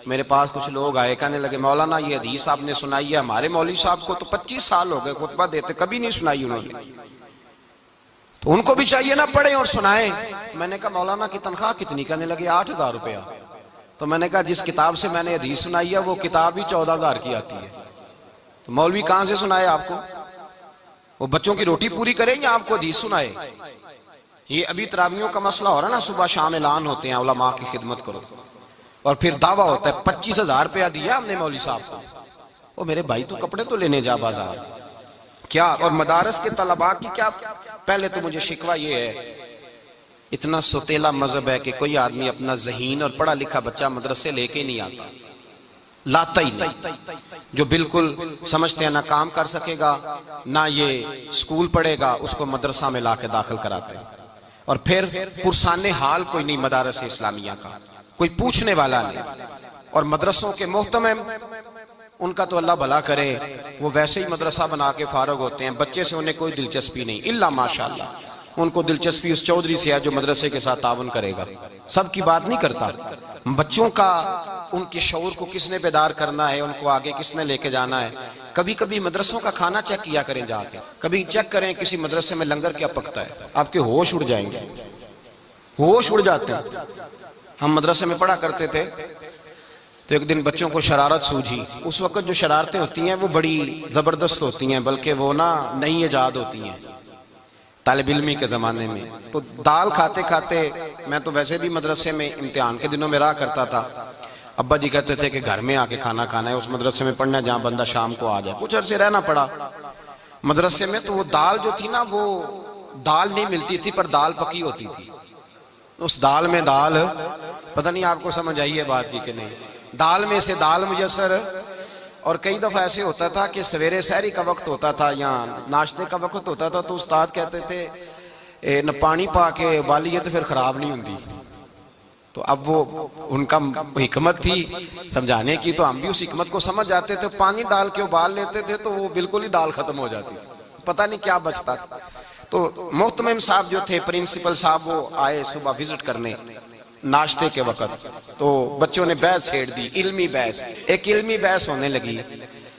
میرے پاس کچھ لوگ آئے، کہنے لگے مولانا یہ حدیث آپ نے سنائی ہے، ہمارے مولوی صاحب کو تو 25 سال ہو گئے خطبہ دیتے، کبھی نہیں سنائی انہوں نے، تو ان کو بھی چاہیے نا پڑھیں اور سنائیں۔ میں نے کہا مولانا کی تنخواہ کتنی؟ کہنے لگے 8,000 روپیہ۔ تو میں نے کہا جس کتاب سے میں نے حدیث سنائی ہے وہ کتاب ہی 14,000 کی آتی ہے، تو مولوی کہاں سے سنائے آپ کو؟ وہ بچوں کی روٹی پوری کریں یا آپ کو حدیث سنائے؟ یہ ابھی تراویحوں کا مسئلہ ہو رہا نا، صبح شام اعلان ہوتے ہیں علماء کی خدمت کرو، اور پھر دعویٰ ہوتا ہے 25,000 روپیہ دیا ہم نے مولوی صاحب کو۔ وہ میرے بھائی تو کپڑے تو لینے جا بازار کیا؟ اور مدارس کے طلباء کی کیا؟ پہلے تو مجھے شکوہ یہ ہے، اتنا سوتیلا مذہب ہے کہ کوئی آدمی اپنا ذہین اور پڑھا لکھا بچہ مدرسے لے کے نہیں آتا، لاتا ہی نہیں۔ جو بالکل سمجھتے ہیں نہ کام کر سکے گا نہ یہ اسکول پڑھے گا، اس کو مدرسہ میں لا کے داخل کراتے ہیں، اور پھر پرسان حال کوئی نہیں مدارس اسلامیہ کا، کوئی پوچھنے والا نہیں۔ اور مدرسوں کے محتمم، ان کا تو اللہ بھلا کرے، وہ ویسے ہی مدرسہ بنا کے فارغ ہوتے ہیں، بچے سے انہیں کوئی دلچسپی نہیں، الا ماشاءاللہ ان کو دلچسپی اس چودھری سے ہے جو مدرسے کے ساتھ تعاون کرے گا۔ سب کی بات نہیں کرتا، بچوں کا ان کے شعور کو کس نے بیدار کرنا ہے، ان کو آگے کس نے لے کے جانا ہے۔ کبھی کبھی مدرسوں کا کھانا چیک کیا کریں جا کے، کبھی چیک کریں کسی مدرسے میں لنگر کیا پکتا ہے، آپ کے ہوش اڑ جائیں گے، ہوش اڑ جاتے ہیں۔ ہم مدرسے میں پڑھا کرتے تھے تو ایک دن بچوں کو شرارت سوجھی۔ اس وقت جو شرارتیں ہوتی ہیں وہ بڑی زبردست ہوتی ہیں، بلکہ وہ نئی ایجاد ہوتی ہیں طالب علمی کے زمانے میں۔ تو دال کھاتے کھاتے، میں تو ویسے بھی مدرسے میں امتحان کے دنوں میں رہا کرتا تھا، ابا جی کہتے تھے کہ گھر میں آ کے کھانا کھانا ہے، اس مدرسے میں پڑھنا ہے جہاں بندہ شام کو آ جائے۔ کچھ عرصے رہنا پڑا مدرسے میں، تو وہ دال جو تھی نا، وہ دال نہیں ملتی تھی پر دال پکی ہوتی تھی۔ اس دال میں دال، پتہ نہیں آپ کو سمجھ آئی ہے بات کی کہ نہیں، دال میں سے دال میسر۔ اور کئی دفعہ ایسے ہوتا تھا کہ سویرے سحری کا وقت ہوتا تھا یا ناشتے کا وقت ہوتا تھا، تو استاد کہتے تھے نہ پانی پا کے ابالی ہے تو پھر خراب نہیں ہوتی۔ تو اب وہ ان کا حکمت تھی سمجھانے کی، تو ہم بھی اس حکمت کو سمجھ جاتے تھے، پانی ڈال کے ابال لیتے تھے تو وہ بالکل ہی دال ختم ہو جاتی تھی، پتہ نہیں کیا بچتا تھا۔ تو محتمم صاحب جو تھے، پرنسپل صاحب، وہ آئے صبح وزٹ کرنے ناشتے کے وقت، تو بچوں نے بحث چھیڑ دی، علمی بحث، ایک علمی بحث ہونے لگی۔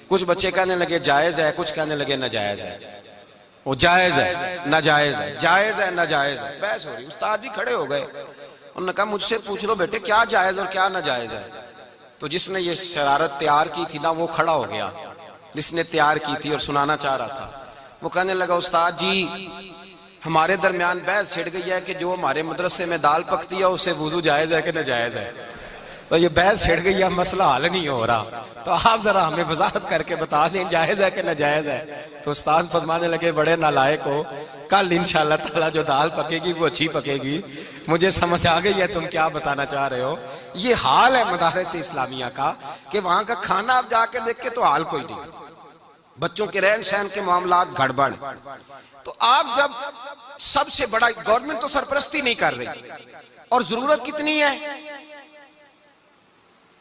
کچھ بچے کہنے لگے جائز ہے، کچھ کہنے لگے ناجائز ہے، وہ جائز ہے ناجائز ہے، جائز ہے ناجائز ہے، بحث ہو رہی۔ استاد جی کھڑے ہو گئے، انہوں نے کہا مجھ سے پوچھ لو بیٹے کیا جائز اور کیا ناجائز ہے۔ تو جس نے یہ شرارت تیار کی تھی نا، وہ کھڑا ہو گیا، جس نے تیار کی تھی اور سنانا چاہ رہا تھا۔ وہ کہنے لگا استاد جی ہمارے درمیان بحث چھڑ گئی ہے کہ جو ہمارے مدرسے میں دال پکتی ہے اس سے وضو جائز ہے کہ ناجائز ہے۔ تو یہ بحث چھڑ گئی ہے، مسئلہ حل نہیں ہو رہا، تو آپ ذرا ہمیں وضاحت کر کے بتا دیں جائز ہے کہ ناجائز ہے۔ تو استاد فرمانے لگے بڑے نالائق ہو، کل انشاءاللہ تعالی جو دال پکے گی وہ اچھی پکے گی، مجھے سمجھ آ گئی ہے تم کیا بتانا چاہ رہے ہو. یہ حال ہے مدارس اسلامیہ کا کہ وہاں کا کھانا آپ جا کے دیکھ کے تو حال کوئی نہیں, بچوں کے رہن سہن کے معاملات گڑبڑ. تو آپ جب سب سے بڑا گورنمنٹ تو سرپرستی نہیں کر رہی, اور ضرورت کتنی ہے.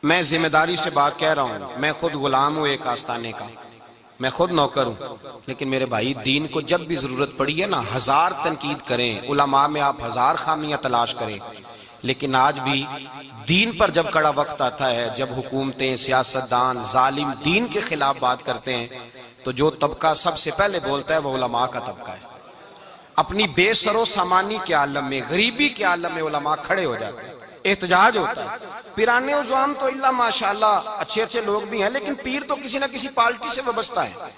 میں ذمہ داری سے بات کہہ رہا ہوں, میں خود غلام ہوں ایک آستانے کا, میں خود نوکر ہوں, لیکن میرے بھائی دین کو جب بھی ضرورت پڑی ہے نا, ہزار تنقید کریں, علماء میں آپ ہزار خامیاں تلاش کریں, لیکن آج بھی دین پر جب کڑا وقت آتا ہے, جب حکومتیں, سیاستدان, ظالم دین کے خلاف بات کرتے ہیں, تو جو طبقہ سب سے پہلے بولتا ہے وہ علماء کا طبقہ ہے. اپنی بے سر و سامانی کے عالم میں, غریبی کے عالم میں علماء کھڑے ہو جاتے ہیں, احتجاج ہوتا ہے. پیرانے عظام تو اللہ ماشاءاللہ اچھے اچھے لوگ بھی ہیں, لیکن پیر تو کسی نہ کسی پارٹی سے وابستہ ہے.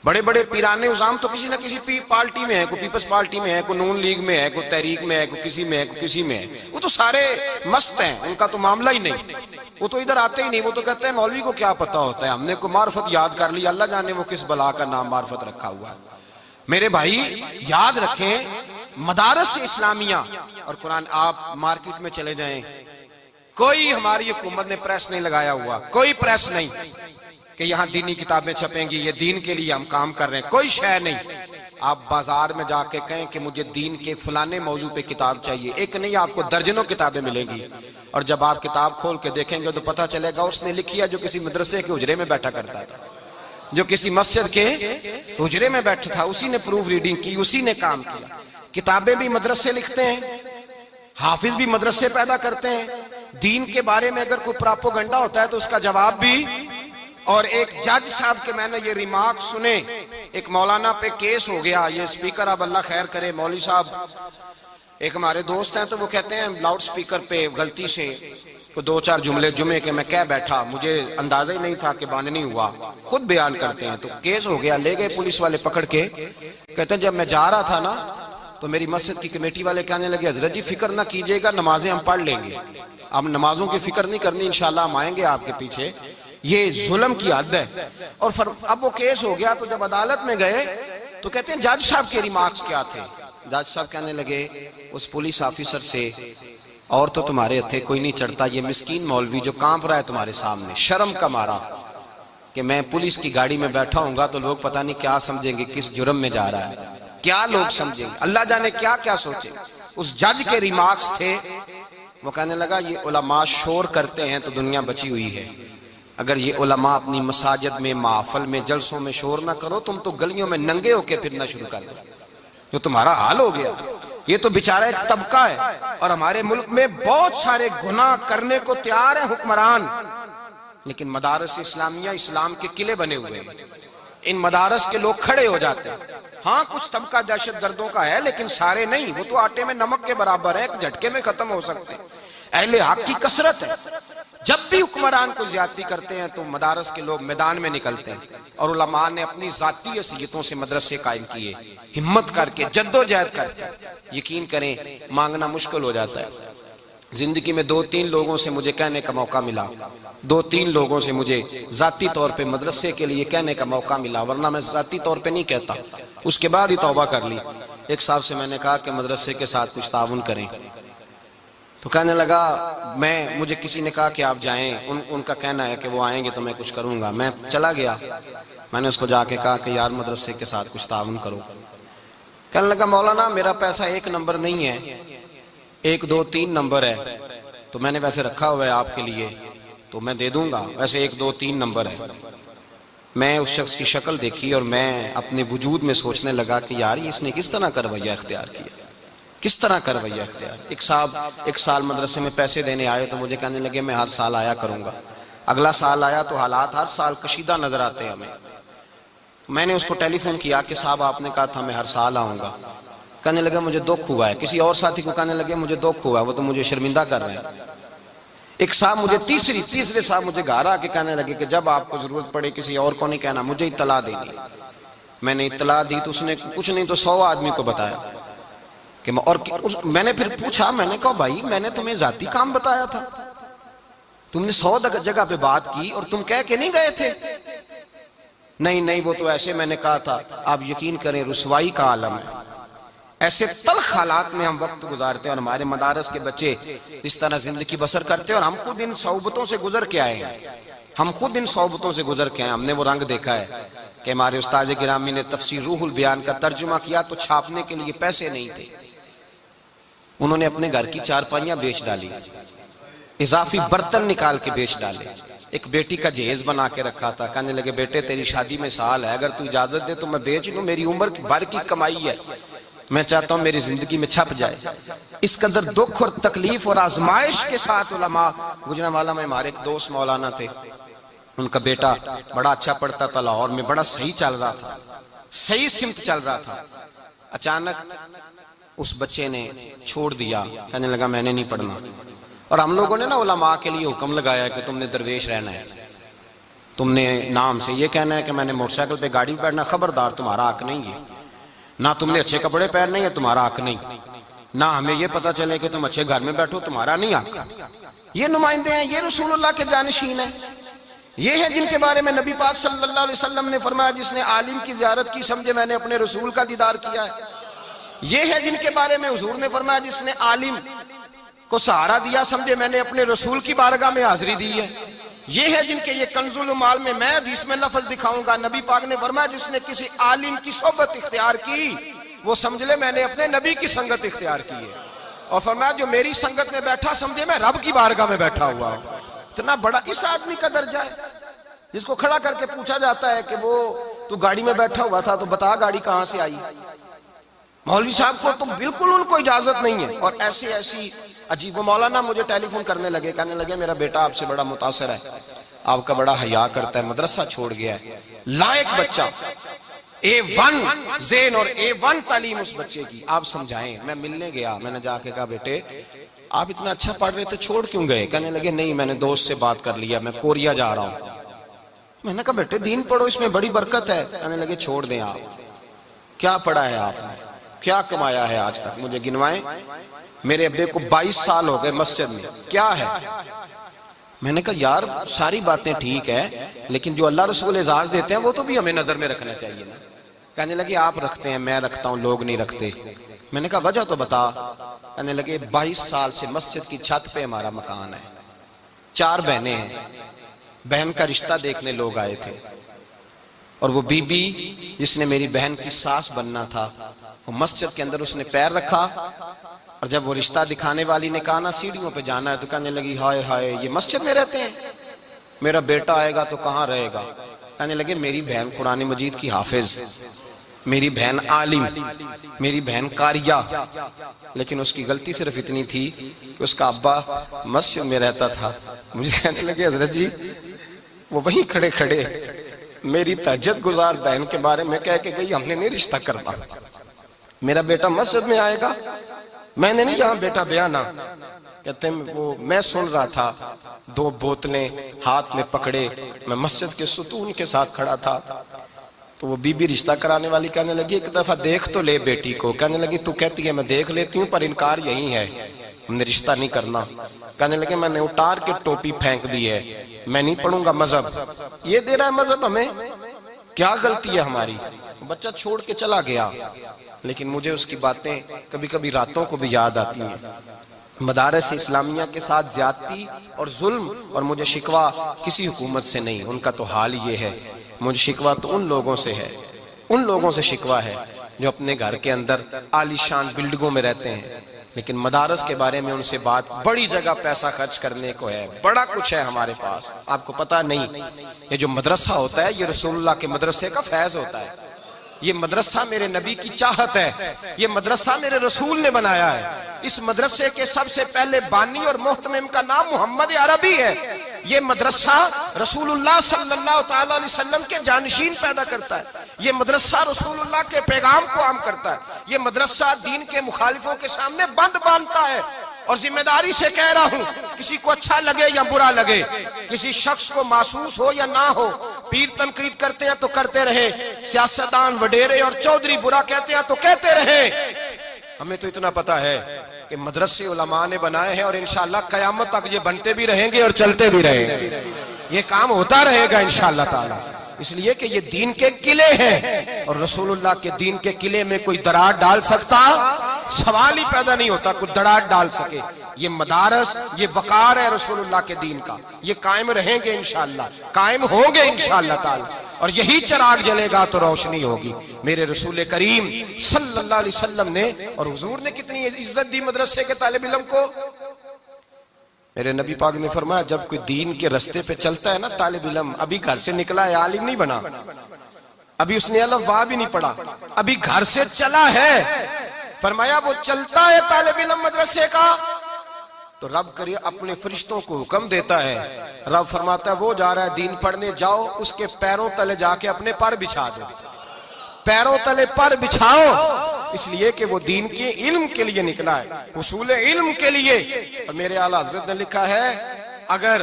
بڑے بڑے پیرانے عظام تو کسی نہ کسی پارٹی میں ہے, کوئی پیپلز پارٹی میں ہے, کوئی نون لیگ میں ہے, کوئی تحریک میں ہے, کوئی کسی میں ہے, کوئی کسی میں ہے. وہ تو سارے مست ہیں, ان کا تو معاملہ ہی نہیں, وہ تو ادھر آتے ہی نہیں. وہ تو کہتے ہیں مولوی کو کیا پتا ہوتا ہے, ہم نے کوئی معرفت یاد کر لی, اللہ جانے وہ کس بلا کا نام معرفت رکھا ہوا ہے. میرے بھائی یاد رکھیں, مدارس اسلامیہ اور قرآن, آپ مارکیٹ میں چلے جائیں, کوئی ہماری حکومت نے پریس نہیں لگایا ہوا, کوئی پریس نہیں کہ یہاں دینی کتابیں چھپیں گی, یہ دین کے لیے ہم کام کر رہے ہیں, کوئی شے نہیں. آپ بازار میں جا کے کہیں کہ مجھے دین کے فلانے موضوع پہ کتاب چاہیے, ایک نہیں آپ کو درجنوں کتابیں ملیں گی, اور جب آپ کتاب کھول کے دیکھیں گے تو پتہ چلے گا اس نے لکھی ہے جو کسی مدرسے کے حجرے میں بیٹھا کرتا تھا, جو کسی مسجد کے حجرے میں بیٹھا تھا, اسی نے پروف ریڈنگ کی, اسی نے کام کیا. کتابیں بھی مدرسے لکھتے ہیں, حافظ بھی مدرسے پیدا کرتے ہیں. دین کے بارے میں اگر کوئی پراپوگنڈا ہوتا ہے تو اس کا جواب بھی. اور ایک جج صاحب کے میں نے یہ ریمارک سنے, ایک مولانا پہ کیس ہو گیا, یہ سپیکر اب اللہ خیر کرے, مولوی صاحب ایک ہمارے دوست ہیں, تو وہ کہتے ہیں لاؤڈ سپیکر پہ غلطی سے دو چار جملے جمعے کے میں کہہ بیٹھا, مجھے اندازہ ہی نہیں تھا کہ باننی ہوا, خود بیان کرتے ہیں. تو کیس ہو گیا, لے گئے پولیس والے پکڑ کے, کہتے ہیں جب میں جا رہا تھا نا تو میری مسجد کی کمیٹی والے کہنے لگے حضرت جی فکر نہ کیجئے گا, نمازیں ہم پڑھ لیں گے, اب نمازوں کی فکر نہیں کرنی, انشاءاللہ ہم آئیں گے آپ کے پیچھے. یہ ظلم کی حد ہے. اور اب وہ کیس ہو گیا, تو جب عدالت میں گئے تو کہتے ہیں جج صاحب کے ریمارکس کیا تھے. جج صاحب کہنے لگے اس پولیس آفیسر سے, اور تو تمہارے ہتھے کوئی نہیں چڑھتا, یہ مسکین مولوی جو کانپ رہا ہے تمہارے سامنے, شرم کا مارا کہ میں پولیس کی گاڑی میں بیٹھا ہوں گا تو لوگ پتہ نہیں کیا سمجھیں گے, کس جرم میں جا رہا ہے, کیا لوگ سمجھیں گے, اللہ جانے کیا کیا سوچیں. اس جج کے ریمارکس تھے. وہ کہنے لگا یہ علماء شور کرتے ہیں تو دنیا بچی ہوئی ہے, اگر یہ علماء اپنی مساجد میں, محافل میں, جلسوں میں شور نہ کرو, تم تو گلیوں میں ننگے ہو کے پھرنا شروع کر دو, جو تمہارا حال ہو گیا. یہ تو بیچارہ ایک طبقہ ہے, اور ہمارے ملک میں بہت سارے گناہ کرنے کو تیار ہیں حکمران, لیکن مدارس اسلامیہ اسلام کے قلعے بنے ہوئے ہیں, ان مدارس کے لوگ کھڑے ہو جاتے ہیں. ہاں کچھ طبقہ دہشت گردوں کا ہے, لیکن سارے نہیں, وہ تو آٹے میں نمک کے برابر ہے, ایک جھٹکے میں ختم ہو سکتے ہیں. اہل حق کی کثرت ہے. جب بھی حکمران کو زیادتی کرتے ہیں تو مدارس کے لوگ میدان میں نکلتے ہیں, اور علماء نے اپنی ذاتی حیثیتوں سے مدرسے قائم کیے, ہمت کر کے, جد و جہد کر کے. یقین کریں مانگنا مشکل ہو جاتا ہے. زندگی میں 2-3 لوگوں سے مجھے کہنے کا موقع ملا, 2-3 لوگوں سے مجھے ذاتی طور پہ مدرسے کے لیے کہنے کا موقع ملا, ورنہ میں ذاتی طور پہ نہیں کہتا. اس کے بعد ہی توبہ کر لی. ایک صاحب سے میں نے کہا کہ مدرسے کے ساتھ کچھ تعاون کریں, تو کہنے لگا مجھے کسی نے کہا کہ آپ جائیں, ان کا کہنا ہے کہ وہ آئیں گے تو میں کچھ کروں گا. میں چلا گیا, میں نے اس کو جا کے کہا کہ یار مدرسے کے ساتھ کچھ تعاون کرو. کہنے لگا مولانا میرا پیسہ 1 نمبر نہیں ہے, 1 2 3 نمبر ہے, تو میں نے ویسے رکھا ہوا ہے آپ کے لیے تو میں دے دوں گا, ویسے 1 2 3 نمبر ہے. میں اس شخص کی شکل دیکھی اور میں اپنے وجود میں سوچنے لگا کہ یار اس نے کس طرح کا رویہ اختیار کیا, کس طرح کا رویہ اختیار. ایک صاحب 1 سال مدرسے میں پیسے دینے آئے تو مجھے کہنے لگے میں ہر سال آیا کروں گا. اگلا سال آیا تو حالات ہر سال کشیدہ نظر آتے ہیں ہمیں. میں نے اس کو ٹیلی فون کیا کہ صاحب آپ نے کہا تھا میں ہر سال آؤں گا. کہنے لگا مجھے دکھ ہوا ہے. کسی اور ساتھی کو کہنے لگے مجھے دکھ ہوا ہے, وہ تو مجھے شرمندہ کر رہے ہیں. ایک صاحب مجھے تیسرے صاحب مجھے گھر آ کے کہنے لگے کہ جب آپ کو ضرورت پڑے کسی اور کو نہیں کہنا, مجھے اطلاع دینی. میں نے اطلاع دی تو اس نے کچھ نہیں تو 100 آدمی کو بتایا کہ اور میں نے پھر پوچھا, میں نے کہا بھائی میں نے تمہیں ذاتی کام بتایا تھا, تم نے 100 جگہ پہ بات کی اور تم کہہ کے نہیں گئے تھے. نہیں وہ تو ایسے میں نے کہا تھا. آپ یقین کریں رسوائی کا عالم ہے, ایسے تلخ حالات میں ہم وقت گزارتے ہیں، اور ہمارے مدارس کے بچے اس طرح زندگی بسر کرتے ہیں، اور ہم خود ان صحبتوں سے گزر کے آئے ہیں، ہم خود ان صحبتوں سے گزر کے آئے ہیں۔ ہم نے وہ رنگ دیکھا ہے کہ ہمارے استاد گرامی نے تفسیر روح البیان کا ترجمہ کیا تو چھاپنے کے لیے پیسے نہیں تھے، انہوں نے اپنے گھر کی چارپائیاں بیچ ڈالی، اضافی برتن نکال کے بیچ ڈالے، ایک بیٹی کا جہیز بنا کے رکھا تھا، کہنے لگے بیٹے تیری شادی میں سال ہے، اگر تو اجازت دے تو میں بیچ لوں، میری عمر بھر کی کمائی ہے، میں چاہتا ہوں میری زندگی میں چھپ جائے۔ اس قدر دکھ اور تکلیف اور آزمائش کے ساتھ علماء گجرانوالہ میں ہمارے ایک دوست مولانا تھے، ان کا بیٹا بڑا اچھا پڑھتا تھا، لاہور میں بڑا صحیح چل رہا تھا، صحیح سمت چل رہا تھا، اچانک اس بچے نے چھوڑ دیا، کہنے لگا میں نے نہیں پڑھنا۔ اور ہم لوگوں نے نا علماء کے لیے حکم لگایا کہ تم نے درویش رہنا ہے، تم نے نام سے یہ کہنا ہے کہ میں نے موٹر سائیکل پہ گاڑی بیٹھنا، خبردار تمہارا حق نہیں ہے، نہ تم نے اچھے کپڑے پہننے ہیں، تمہارا حق نہیں، نہ ہمیں یہ پتا چلے کہ تم اچھے گھر میں بیٹھو، تمہارا نہیں حق۔ یہ نمائندے ہیں، یہ رسول اللہ کے جانشین ہیں، یہ ہیں جن کے بارے میں نبی پاک صلی اللہ علیہ وسلم نے فرمایا جس نے عالم کی زیارت کی سمجھے میں نے اپنے رسول کا دیدار کیا ہے۔ یہ ہے جن کے بارے میں حضور نے فرمایا جس نے عالم کو سہارا دیا سمجھے میں نے اپنے رسول کی بارگاہ میں حاضری دی ہے۔ یہ ہے جن کے یہ کنز المال میں میں حدیث میں لفظ دکھاؤں گا، نبی پاک نے فرمایا جس نے کسی عالم کی صحبت اختیار کی وہ سمجھ لے میں نے اپنے نبی کی سنگت اختیار کی ہے، اور فرمایا جو میری سنگت میں بیٹھا سمجھے میں رب کی بارگاہ میں بیٹھا ہوا ہوں۔ اتنا بڑا اس آدمی کا درجہ ہے جس کو کھڑا کر کے پوچھا جاتا ہے کہ وہ تو گاڑی میں بیٹھا ہوا تھا تو بتا گاڑی کہاں سے آئی۔ مولوی صاحب کو تو بالکل ان کو اجازت نہیں ہے، اور ایسی عجیب۔ وہ مولانا مجھے ٹیلی فون کرنے لگے، کہنے لگے میرا بیٹا آپ سے بڑا متاثر ہے، آپ کا بڑا حیا کرتا ہے، مدرسہ چھوڑ گیا ہے، لائق بچہ، A1 ذہن اور A1 تعلیم اس بچے کی، آپ سمجھائیں۔ میں ملنے گیا، میں نے جا کے کہا بیٹے آپ اتنا اچھا پڑھ رہے تھے چھوڑ کیوں گئے؟ کہنے لگے نہیں میں نے دوست سے بات کر لیا، میں کوریا جا رہا ہوں۔ میں نے کہا بیٹے دین پڑھو، اس میں بڑی برکت ہے۔ کہنے لگے چھوڑ دیں آپ، کیا پڑھا ہے آپ نے، کیا کمایا ہے آج تک، مجھے گنوائیں۔ میرے ابے کو 22 سال ہو گئے مسجد میں، کیا ہے؟ میں نے کہا یار ساری باتیں ٹھیک ہے لیکن جو اللہ رسول اعزاز دیتے ہیں وہ تو بھی ہمیں نظر میں رکھنا چاہیے نا۔ کہنے لگے آپ رکھتے ہیں، میں رکھتا ہوں، لوگ نہیں رکھتے۔ میں نے کہا وجہ تو بتا۔ کہنے لگے 22 سال سے مسجد کی چھت پہ ہمارا مکان ہے، 4 بہنیں ہیں، بہن کا رشتہ دیکھنے لوگ آئے تھے، اور وہ بی بی جس نے میری بہن کی ساس بننا تھا وہ مسجد کے اندر اس نے پیر رکھا، اور جب وہ رشتہ دکھانے والی نے کہا نا سیڑھیوں پہ جانا ہے تو کہنے لگی ہائے ہائے یہ مسجد میں رہتے ہیں، میرا بیٹا آئے گا تو کہاں رہے گا۔ کہنے لگے میری بہن قرآن مجید کی حافظ، میری بہن عالم، میری بہن قاریہ، لیکن اس کی غلطی صرف اتنی تھی کہ اس کا ابا مسجد میں رہتا تھا۔ مجھے کہنے لگے حضرت جی وہ وہیں کھڑے کھڑے میری تہجد گزار بہن کے بارے میں کہہ کے گئی ہم نے نہیں رشتہ کرنا، میرا بیٹا مسجد میں آئے گا، میں نے نہیں یہاں بیٹا بیانا۔ کہتے ہیں وہ میں سن رہا تھا، 2 بوتلیں ہاتھ میں پکڑے، میں مسجد کے ستون کے ساتھ کھڑا تھا، تو وہ بی بی رشتہ کرانے والی کہنے لگی ایک دفعہ دیکھ تو لے بیٹی کو۔ کہنے لگی تو کہتی ہے میں دیکھ لیتی ہوں پر انکار یہی ہے، ہم نے رشتہ نہیں کرنا۔ کہنے لگے میں نے اٹار کے ٹوپی پھینک دی ہے، میں نہیں پڑھوں گا مذہب، یہ دے رہا ہے مذہب ہمیں، کیا غلطی ہے ہماری۔ بچہ چھوڑ کے چلا گیا، لیکن مجھے اس کی باتیں کبھی کبھی راتوں کو بھی یاد آتی ہیں۔ مدارس اسلامیہ کے ساتھ زیادتی اور ظلم، اور مجھے شکوہ کسی حکومت سے نہیں، ان کا تو حال یہ ہے، مجھے شکوہ تو ان لوگوں سے ہے، ان لوگوں سے شکوہ ہے جو اپنے گھر کے اندر عالی شان بلڈنگوں میں رہتے ہیں، لیکن مدارس کے بارے میں ان سے بات، بڑی جگہ پیسہ خرچ کرنے کو ہے، بڑا کچھ ہے ہمارے پاس، آپ کو پتہ نہیں۔ یہ جو مدرسہ ہوتا ہے یہ رسول اللہ کے مدرسے کا فیض ہوتا ہے، یہ مدرسہ میرے نبی کی چاہت ہے، یہ مدرسہ میرے رسول نے بنایا ہے، اس مدرسے کے سب سے پہلے بانی اور محتمم کا نام محمد عربی ہے، یہ مدرسہ رسول اللہ صلی اللہ تعالی علیہ وسلم کے جانشین پیدا کرتا ہے، یہ مدرسہ رسول اللہ کے پیغام کو عام کرتا ہے، یہ مدرسہ دین کے مخالفوں کے سامنے بند باندھتا ہے۔ اور ذمہ داری سے کہہ رہا ہوں، کسی کو اچھا لگے یا برا لگے، کسی شخص کو محسوس ہو یا نہ ہو، پیر تنقید کرتے ہیں تو کرتے رہے، سیاستدان وڈیرے اور چودھری برا کہتے ہیں تو کہتے رہے، ہمیں تو اتنا پتا ہے کہ مدرسے علماء نے بنائے ہیں، اور انشاءاللہ قیامت تک یہ بنتے بھی رہیں گے اور چلتے بھی رہیں گے، یہ کام ہوتا رہے گا انشاءاللہ تعالی۔ اس لیے کہ یہ دین کے قلعے ہیں، اور رسول اللہ کے دین کے قلعے میں کوئی دراڑ ڈال سکتا سوال ہی پیدا نہیں ہوتا کوئی دراڑ ڈال سکے۔ یہ مدارس، یہ وقار ہے رسول اللہ کے دین کا، یہ قائم رہیں گے انشاءاللہ، قائم ہوں گے انشاءاللہ تعالی، اور یہی چراغ جلے گا تو روشنی ہوگی۔ میرے رسول کریم صلی اللہ علیہ وسلم نے اور حضور نے کتنی عزت دی مدرسے کے طالب علم کو۔ میرے نبی پاک نے فرمایا جب کوئی دین کے رستے پہ چلتا ہے نا طالب علم، ابھی گھر سے نکلا ہے، عالم نہیں بنا، ابھی اس نے الف با بھی نہیں پڑھا، ابھی گھر سے چلا ہے، فرمایا وہ چلتا ہے طالب علم مدرسے کا تو رب کرے اپنے فرشتوں کو حکم دیتا ہے، رب فرماتا ہے وہ جا رہا ہے دین پڑھنے، جاؤ اس کے پیروں تلے جا کے اپنے پر بچھا دو، پیروں تلے پر بچھاؤ، اس لیے کہ وہ دین کے علم کے لیے نکلا ہے، حصول علم کے لیے۔ اور میرے اعلیٰ حضرت نے لکھا ہے اگر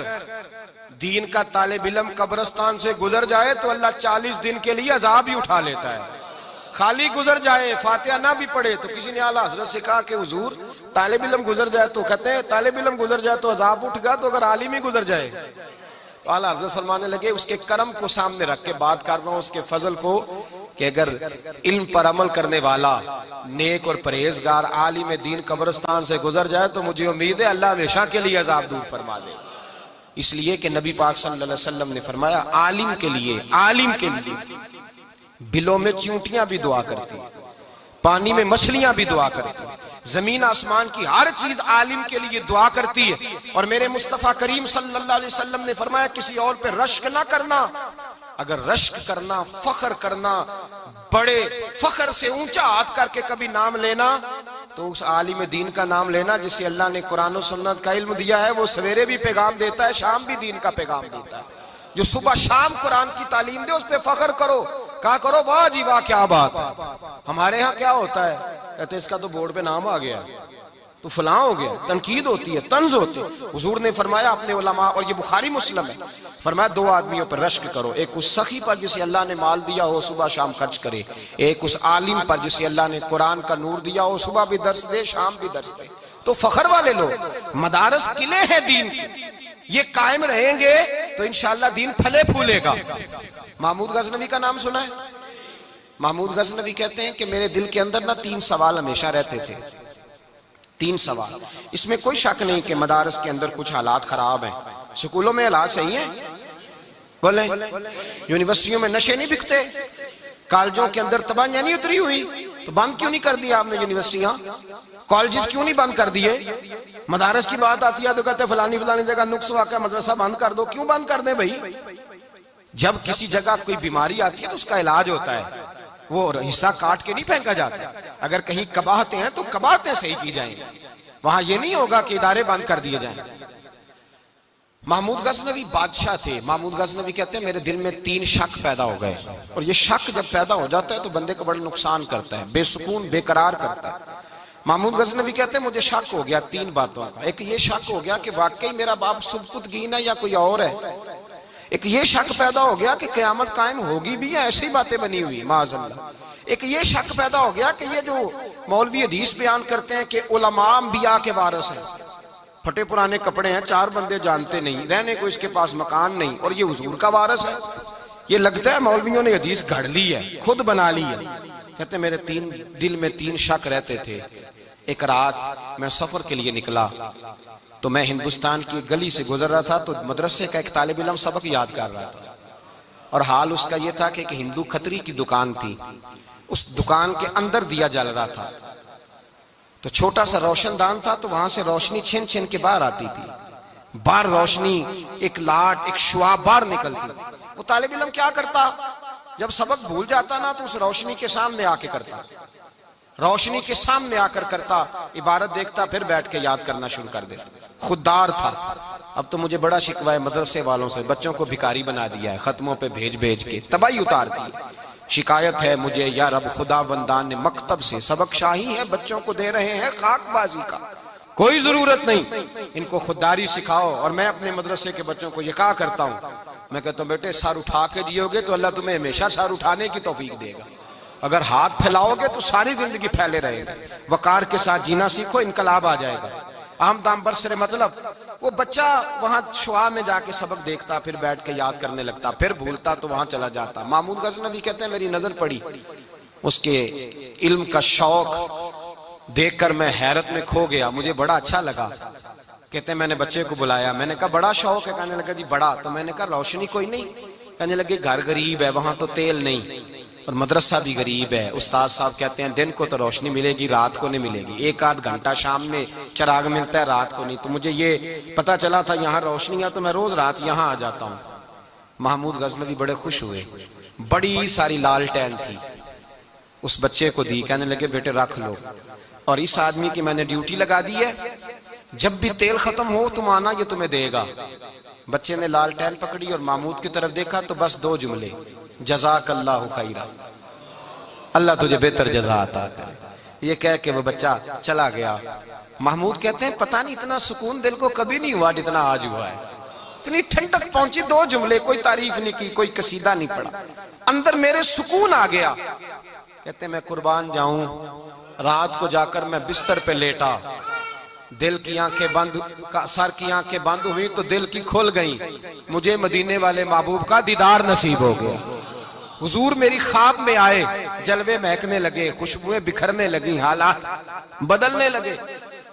دین کا طالب علم قبرستان سے گزر جائے تو اللہ 40 دن کے لیے عذاب ہی اٹھا لیتا ہے، خالی گزر جائے فاتحہ نہ بھی پڑھے۔ تو کسی نے اعلیٰ حضرت سے کہا کہ حضور طالب علم گزر جائے تو، کہتے ہیں طالب علم گزر جائے تو عذاب اٹھ گا، تو اگر عالم ہی گزر جائے؟ تو اعلیٰ حضرت فرمانے لگے اس کے کرم کو سامنے رکھ کے بات کر رہا ہوں، اس کے فضل کو، کہ اگر علم پر عمل کرنے والا نیک اور پرہیزگار عالم دین قبرستان سے گزر جائے تو مجھے امید ہے اللہ ہمیشہ کے لیے عذاب دور فرما دے۔ اس لیے کہ نبی پاک صلی اللہ علیہ وسلم نے فرمایا عالم کے لیے بلوں میں چونٹیاں بھی دعا کرتی، پانی میں مچھلیاں بھی دعا کرتی، زمین آسمان کی ہر چیز عالم کے لیے دعا کرتی ہے۔ اور میرے مصطفیٰ کریم صلی اللہ علیہ وسلم نے فرمایا کسی اور پہ رشک نہ کرنا، اگر رشک کرنا، فخر کرنا، بڑے فخر سے اونچا ہاتھ کر کے کبھی نام لینا تو اس عالم دین کا نام لینا جسے اللہ نے قرآن و سنت کا علم دیا ہے، وہ سویرے بھی پیغام دیتا ہے، شام بھی دین کا پیغام دیتا ہے، جو صبح شام قرآن کی تعلیم دے اس پہ فخر کرو، کہا کرو واہ جی واہ کیا بات ہے۔ ہمارے ہاں کیا ہوتا ہے، کہتے اس کا تو بورڈ پہ نام آ گیا تو فلاں ہو گیا، تنقید ہوتی ہے، طنز ہوتی ہے۔ حضور نے فرمایا اپنے علماء، اور یہ بخاری مسلم ہے، فرمایا دو آدمیوں پر رشک کرو، ایک اس سخی پر جسے اللہ نے مال دیا ہو صبح شام خرچ کرے، ایک اس عالم پر جسے اللہ نے قرآن کا نور دیا ہو صبح بھی درس دے شام بھی درس دے۔ تو فخر والے لوگ، مدارس قلعے ہیں دین کے، یہ قائم رہیں گے تو انشاءاللہ دین پھلے پھولے گا۔ محمود غزنوی کا نام سنا ہے؟ محمود غزنوی کہتے ہیں کہ میرے دل کے اندر نا 3 سوال ہمیشہ رہتے تھے، 3 سوال۔ اس میں کوئی شک نہیں کہ مدارس کے اندر کچھ حالات خراب ہیں، سکولوں میں حالات صحیح ہیں، بولیں، یونیورسٹیوں میں نشے نہیں بکتے، کالجوں کے اندر تباہیاں نہیں اتری ہوئی، تو بند کیوں نہیں کر دیا آپ نے یونیورسٹیاں؟ کالجز کیوں نہیں بند کر دیے؟ مدارس کی بات آتی ہے تو کہتے ہیں فلانی جگہ نقص واقع مدرسہ بند کر دو، کیوں بند کر دیں بھائی؟ جب کسی جگہ کوئی بیماری آتی ہے تو اس کا علاج ہوتا ہے، وہ حصہ کاٹ کے نہیں پھینکا جاتا۔ اگر کہیں قباحتیں ہیں تو قباحتیں صحیح کی جائیں، وہاں یہ نہیں ہوگا کہ ادارے بند کر دیے جائیں۔ محمود غزنوی بادشاہ تھے، محمود غزنوی کہتے ہیں میرے دل میں 3 شک پیدا ہو گئے، اور یہ شک جب پیدا ہو جاتا ہے تو بندے کو بڑا نقصان کرتا ہے، بے سکون بے قرار کرتا ہے۔ محمود غزنوی کہتے ہیں مجھے شک ہو گیا 3 باتوں کا، ایک یہ شک ہو گیا کہ واقعی میرا باپ سبکتگین ہے یا کوئی اور ہے، ایک یہ شک پیدا ہو گیا کہ قیامت قائم ہوگی بھی یا ایسی باتیں بنی ہوئی معاذ اللہ، ایک یہ شک پیدا ہو گیا کہ یہ جو مولوی حدیث بیان کرتے ہیں کہ علماء انبیاء کے وارث ہیں، پھٹے پرانے کپڑے ہیں، 4 بندے جانتے نہیں، رہنے کو اس کے پاس مکان نہیں، اور یہ حضور کا وارث ہے، یہ لگتا ہے مولویوں نے حدیث گھڑ لی ہے، خود بنا لی ہے۔ کہتے ہیں میرے دل میں 3 شک رہتے تھے۔ ایک رات میں سفر کے لیے نکلا تو میں ہندوستان کی گلی سے گزر رہا تھا، تو مدرسے کا ایک طالب علم سبق یاد کر رہا تھا، اور حال اس کا یہ تھا کہ ایک ہندو کھتری کی دکان تھی، اس دکان کے اندر دیا جل رہا تھا، تو چھوٹا سا روشن دان تھا، تو وہاں سے روشنی چھن چھن کے باہر آتی تھی، باہر روشنی ایک لاٹ ایک شعاع باہر نکلتی۔ وہ طالب علم کیا کرتا، جب سبق بھول جاتا نا تو اس روشنی کے سامنے آ کے کرتا، روشنی کے سامنے آ کر کرتا، عبارت دیکھتا، پھر بیٹھ کے یاد کرنا شروع کر دیتا، خوددار تھا۔ اب تو مجھے بڑا شکوہ ہے مدرسے والوں سے، بچوں کو بھکاری بنا دیا ہے، ختموں پہ بھیج کے تباہی اتار دی۔ شکایت ہے مجھے یا رب خدا بندان نے مکتب سے سبق شاہی ہے بچوں کو دے رہے ہیں خاک بازی کا، کوئی ضرورت نہیں، ان کو خودداری سکھاؤ۔ اور میں اپنے مدرسے کے بچوں کو یہ کہا کرتا ہوں، میں کہتا ہوں بیٹے سر اٹھا کے جیو گے تو اللہ تمہیں ہمیشہ سر اٹھانے کی توفیق دے گا، اگر ہاتھ پھیلاؤ گے تو ساری زندگی پھیلے رہے گا۔ وقار کے ساتھ جینا سیکھو، انقلاب آ جائے گا۔ عام دام برسر مطلب وہ بچہ وہاں شعاع میں جا کے سبق دیکھتا، پھر بیٹھ کے یاد کرنے لگتا، پھر بھولتا تو وہاں چلا جاتا۔ محمود غزنوی کہتے ہیں میری نظر پڑی، اس کے علم کا شوق دیکھ کر میں حیرت میں کھو گیا، مجھے بڑا اچھا لگا۔ کہتے ہیں میں نے بچے کو بلایا، میں نے کہا بڑا شوق ہے؟ کہنے لگا جی بڑا۔ تو میں نے کہا روشنی کوئی نہیں؟ کہنے لگے گھر غریب ہے، وہاں تو تیل نہیں، اور مدرسہ بھی غریب ہے، استاد صاحب کہتے ہیں دن کو تو روشنی ملے گی، رات کو نہیں ملے گی، ایک آدھ گھنٹہ شام میں چراغ ملتا ہے، رات کو نہیں۔ تو مجھے یہ پتا چلا تھا یہاں روشنی ہے تو میں روز رات یہاں آ جاتا ہوں۔ محمود غزنوی بڑے خوش ہوئے، بڑی ساری لالٹین تھی، اس بچے کو دی، کہنے لگے بیٹے رکھ لو، اور اس آدمی کی میں نے ڈیوٹی لگا دی ہے، جب بھی تیل ختم ہو تم آنا، یہ تمہیں دے گا۔ بچے نے لالٹین پکڑی اور محمود کی طرف دیکھا تو بس دو جملے، جزاک اللہ خیرہ، اللہ تجھے بہتر جزا عطا کرے، یہ کہہ کے وہ بچہ چلا گیا۔ محمود کہتے ہیں پتہ نہیں اتنا سکون دل کو کبھی نہیں ہوا جتنا آج ہوا ہے، اتنی ٹھنڈک پہنچی، دو جملے، کوئی تعریف نہیں کی، کوئی قصیدہ نہیں پڑھا، اندر میرے سکون آ گیا۔ کہتے ہیں میں قربان جاؤں، رات کو جا کر میں بستر پہ لیٹا، دل کی آنکھیں بند، سر کی آنکھیں بند ہوئی تو دل کی کھل گئیں، مجھے مدینے والے محبوب کا دیدار نصیب ہو گیا۔ حضور میری خواب میں آئے، جلوے مہکنے لگے، خوشبوئیں بکھرنے لگیں، حالات بدلنے لگے،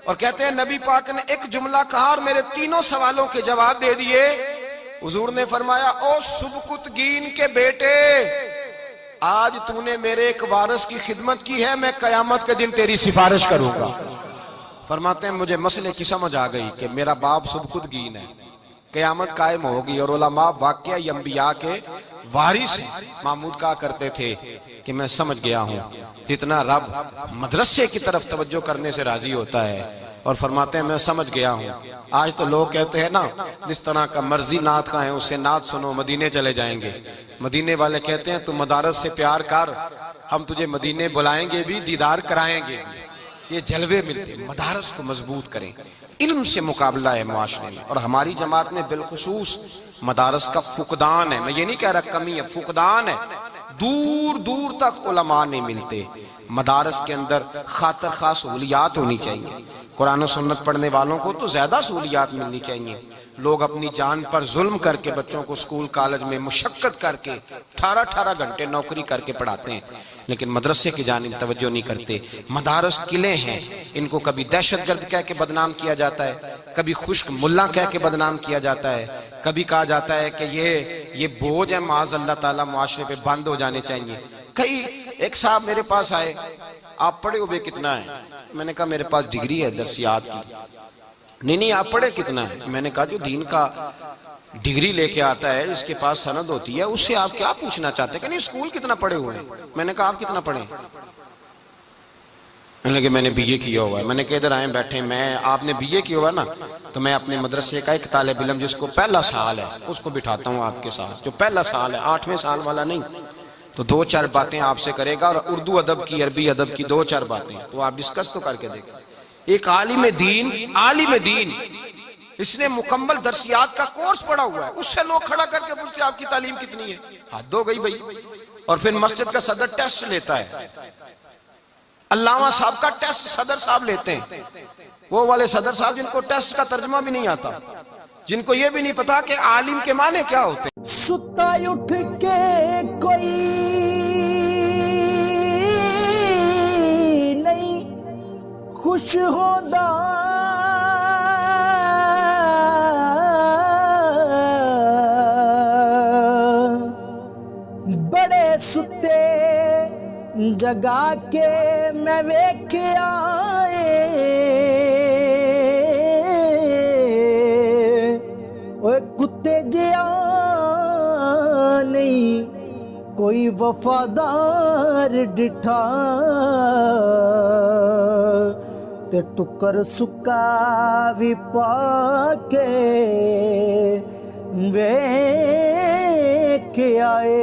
اور کہتے ہیں نبی پاک نے ایک جملہ کہا اور میرے تینوں سوالوں کے جواب دے دیے۔ حضور نے فرمایا او سبکتگین کے بیٹے، آج تو نے میرے ایک وارث کی خدمت کی ہے، میں قیامت کے دن تیری سفارش کروں گا۔ فرماتے ہیں مجھے مسئلے کی سمجھ آ گئی کہ میرا باپ سبکتگین ہے، قیامت قائم ہوگی، اور علماء واقعہ انبیاء کے وارث ہیں۔ محمود کہا کرتے تھے کہ میں سمجھ گیا ہوں جتنا رب مدرسے کی طرف توجہ کرنے سے راضی ہوتا ہے، اور فرماتے ہیں میں سمجھ گیا ہوں۔ آج تو لوگ کہتے ہیں نا جس طرح کا مرضی نعت کا ہے اس سے نعت سنو، مدینے چلے جائیں گے۔ مدینے والے کہتے ہیں تو مدارس سے پیار کر، ہم تجھے مدینے بلائیں گے بھی، دیدار کرائیں گے بھی۔ یہ جلوے ملتے، مدارس کو مضبوط کریں، علم سے مقابلہ ہے معاشرے میں، اور ہماری جماعت میں بالخصوص مدارس کا فقدان ہے۔ میں یہ نہیں کہہ رہا کمی ہے، فقدان ہے، دور دور تک علماء نہیں ملتے۔ مدارس کے اندر خاطر خواہ سہولیات ہونی چاہیے، قرآن و سنت پڑھنے والوں کو تو زیادہ سہولیات ملنی چاہیے۔ لوگ اپنی جان پر ظلم کر کے بچوں کو اسکول کالج میں مشقت کر کے 18 گھنٹے نوکری کر کے پڑھاتے ہیں، لیکن مدرسے کی جانب توجہ نہیں کرتے۔ مدارس قلعے ہیں، ان کو کبھی دہشت گرد کہہ کے بدنام کیا جاتا ہے، کبھی خشک ملا کہہ کے بدنام کیا جاتا ہے، کبھی کہا جاتا ہے کہ یہ بوجھ ہے معاذ اللہ تعالیٰ، معاشرے پہ بند ہو جانے چاہیے۔ ایک صاحب میرے پاس آئے، آپ پڑھے ہوئے کتنا ہے؟ میں نے کہا میرے پاس ڈگری ہے درسیات کی۔ نہیں آپ پڑھے کتنا ہے؟ میں نے کہا جو دین کا ڈگری لے کے آتا ہے، اس کے پاس سند ہوتی ہے، اس سے آپ کیا پوچھنا چاہتے ہیں کہ نہیں اسکول کتنا پڑھے ہوئے ہیں؟ میں نے کہا آپ کتنا پڑھے؟ میں نے بی اے کیا ہوا ہے۔ میں نے کہا ادھر آئیں بیٹھیں، آپ نے بی اے کیا ہوا نا، تو میں اپنے مدرسے کا ایک طالب علم جس کو پہلا سال ہے اس کو بٹھاتا ہوں آپ کے ساتھ، جو پہلا سال ہے، 8ویں سال والا نہیں، تو 2-4 باتیں آپ سے کرے گا، اور اردو ادب کی، عربی ادب کی 2-4 باتیں تو آپ ڈسکس تو کر کے دیکھیں۔ ایک عالم دین اس نے مکمل درسیات کا کورس پڑھا ہوا ہے، اس سے لوگ کھڑا کر کے پوچھتے آپ کی تعلیم کتنی ہے؟ حد ہو گئی بھائی۔ اور پھر مسجد کا صدر ٹیسٹ لیتا ہے، علامہ صاحب کا ٹیسٹ صدر صاحب لیتے ہیں، وہ والے صدر صاحب جن کو ٹیسٹ کا ترجمہ بھی نہیں آتا، جن کو یہ بھی نہیں پتا کہ عالم کے معنی کیا ہوتے ہیں۔ ستا اٹھ کے کوئی نہیں خوش ہوتا، بڑے ستے جگا کے میں ویکھیا کتے جیا نہیں کوئی وفادار ڈٹھا، تے ٹکر سکا بھی پا کے ویکھ آئے۔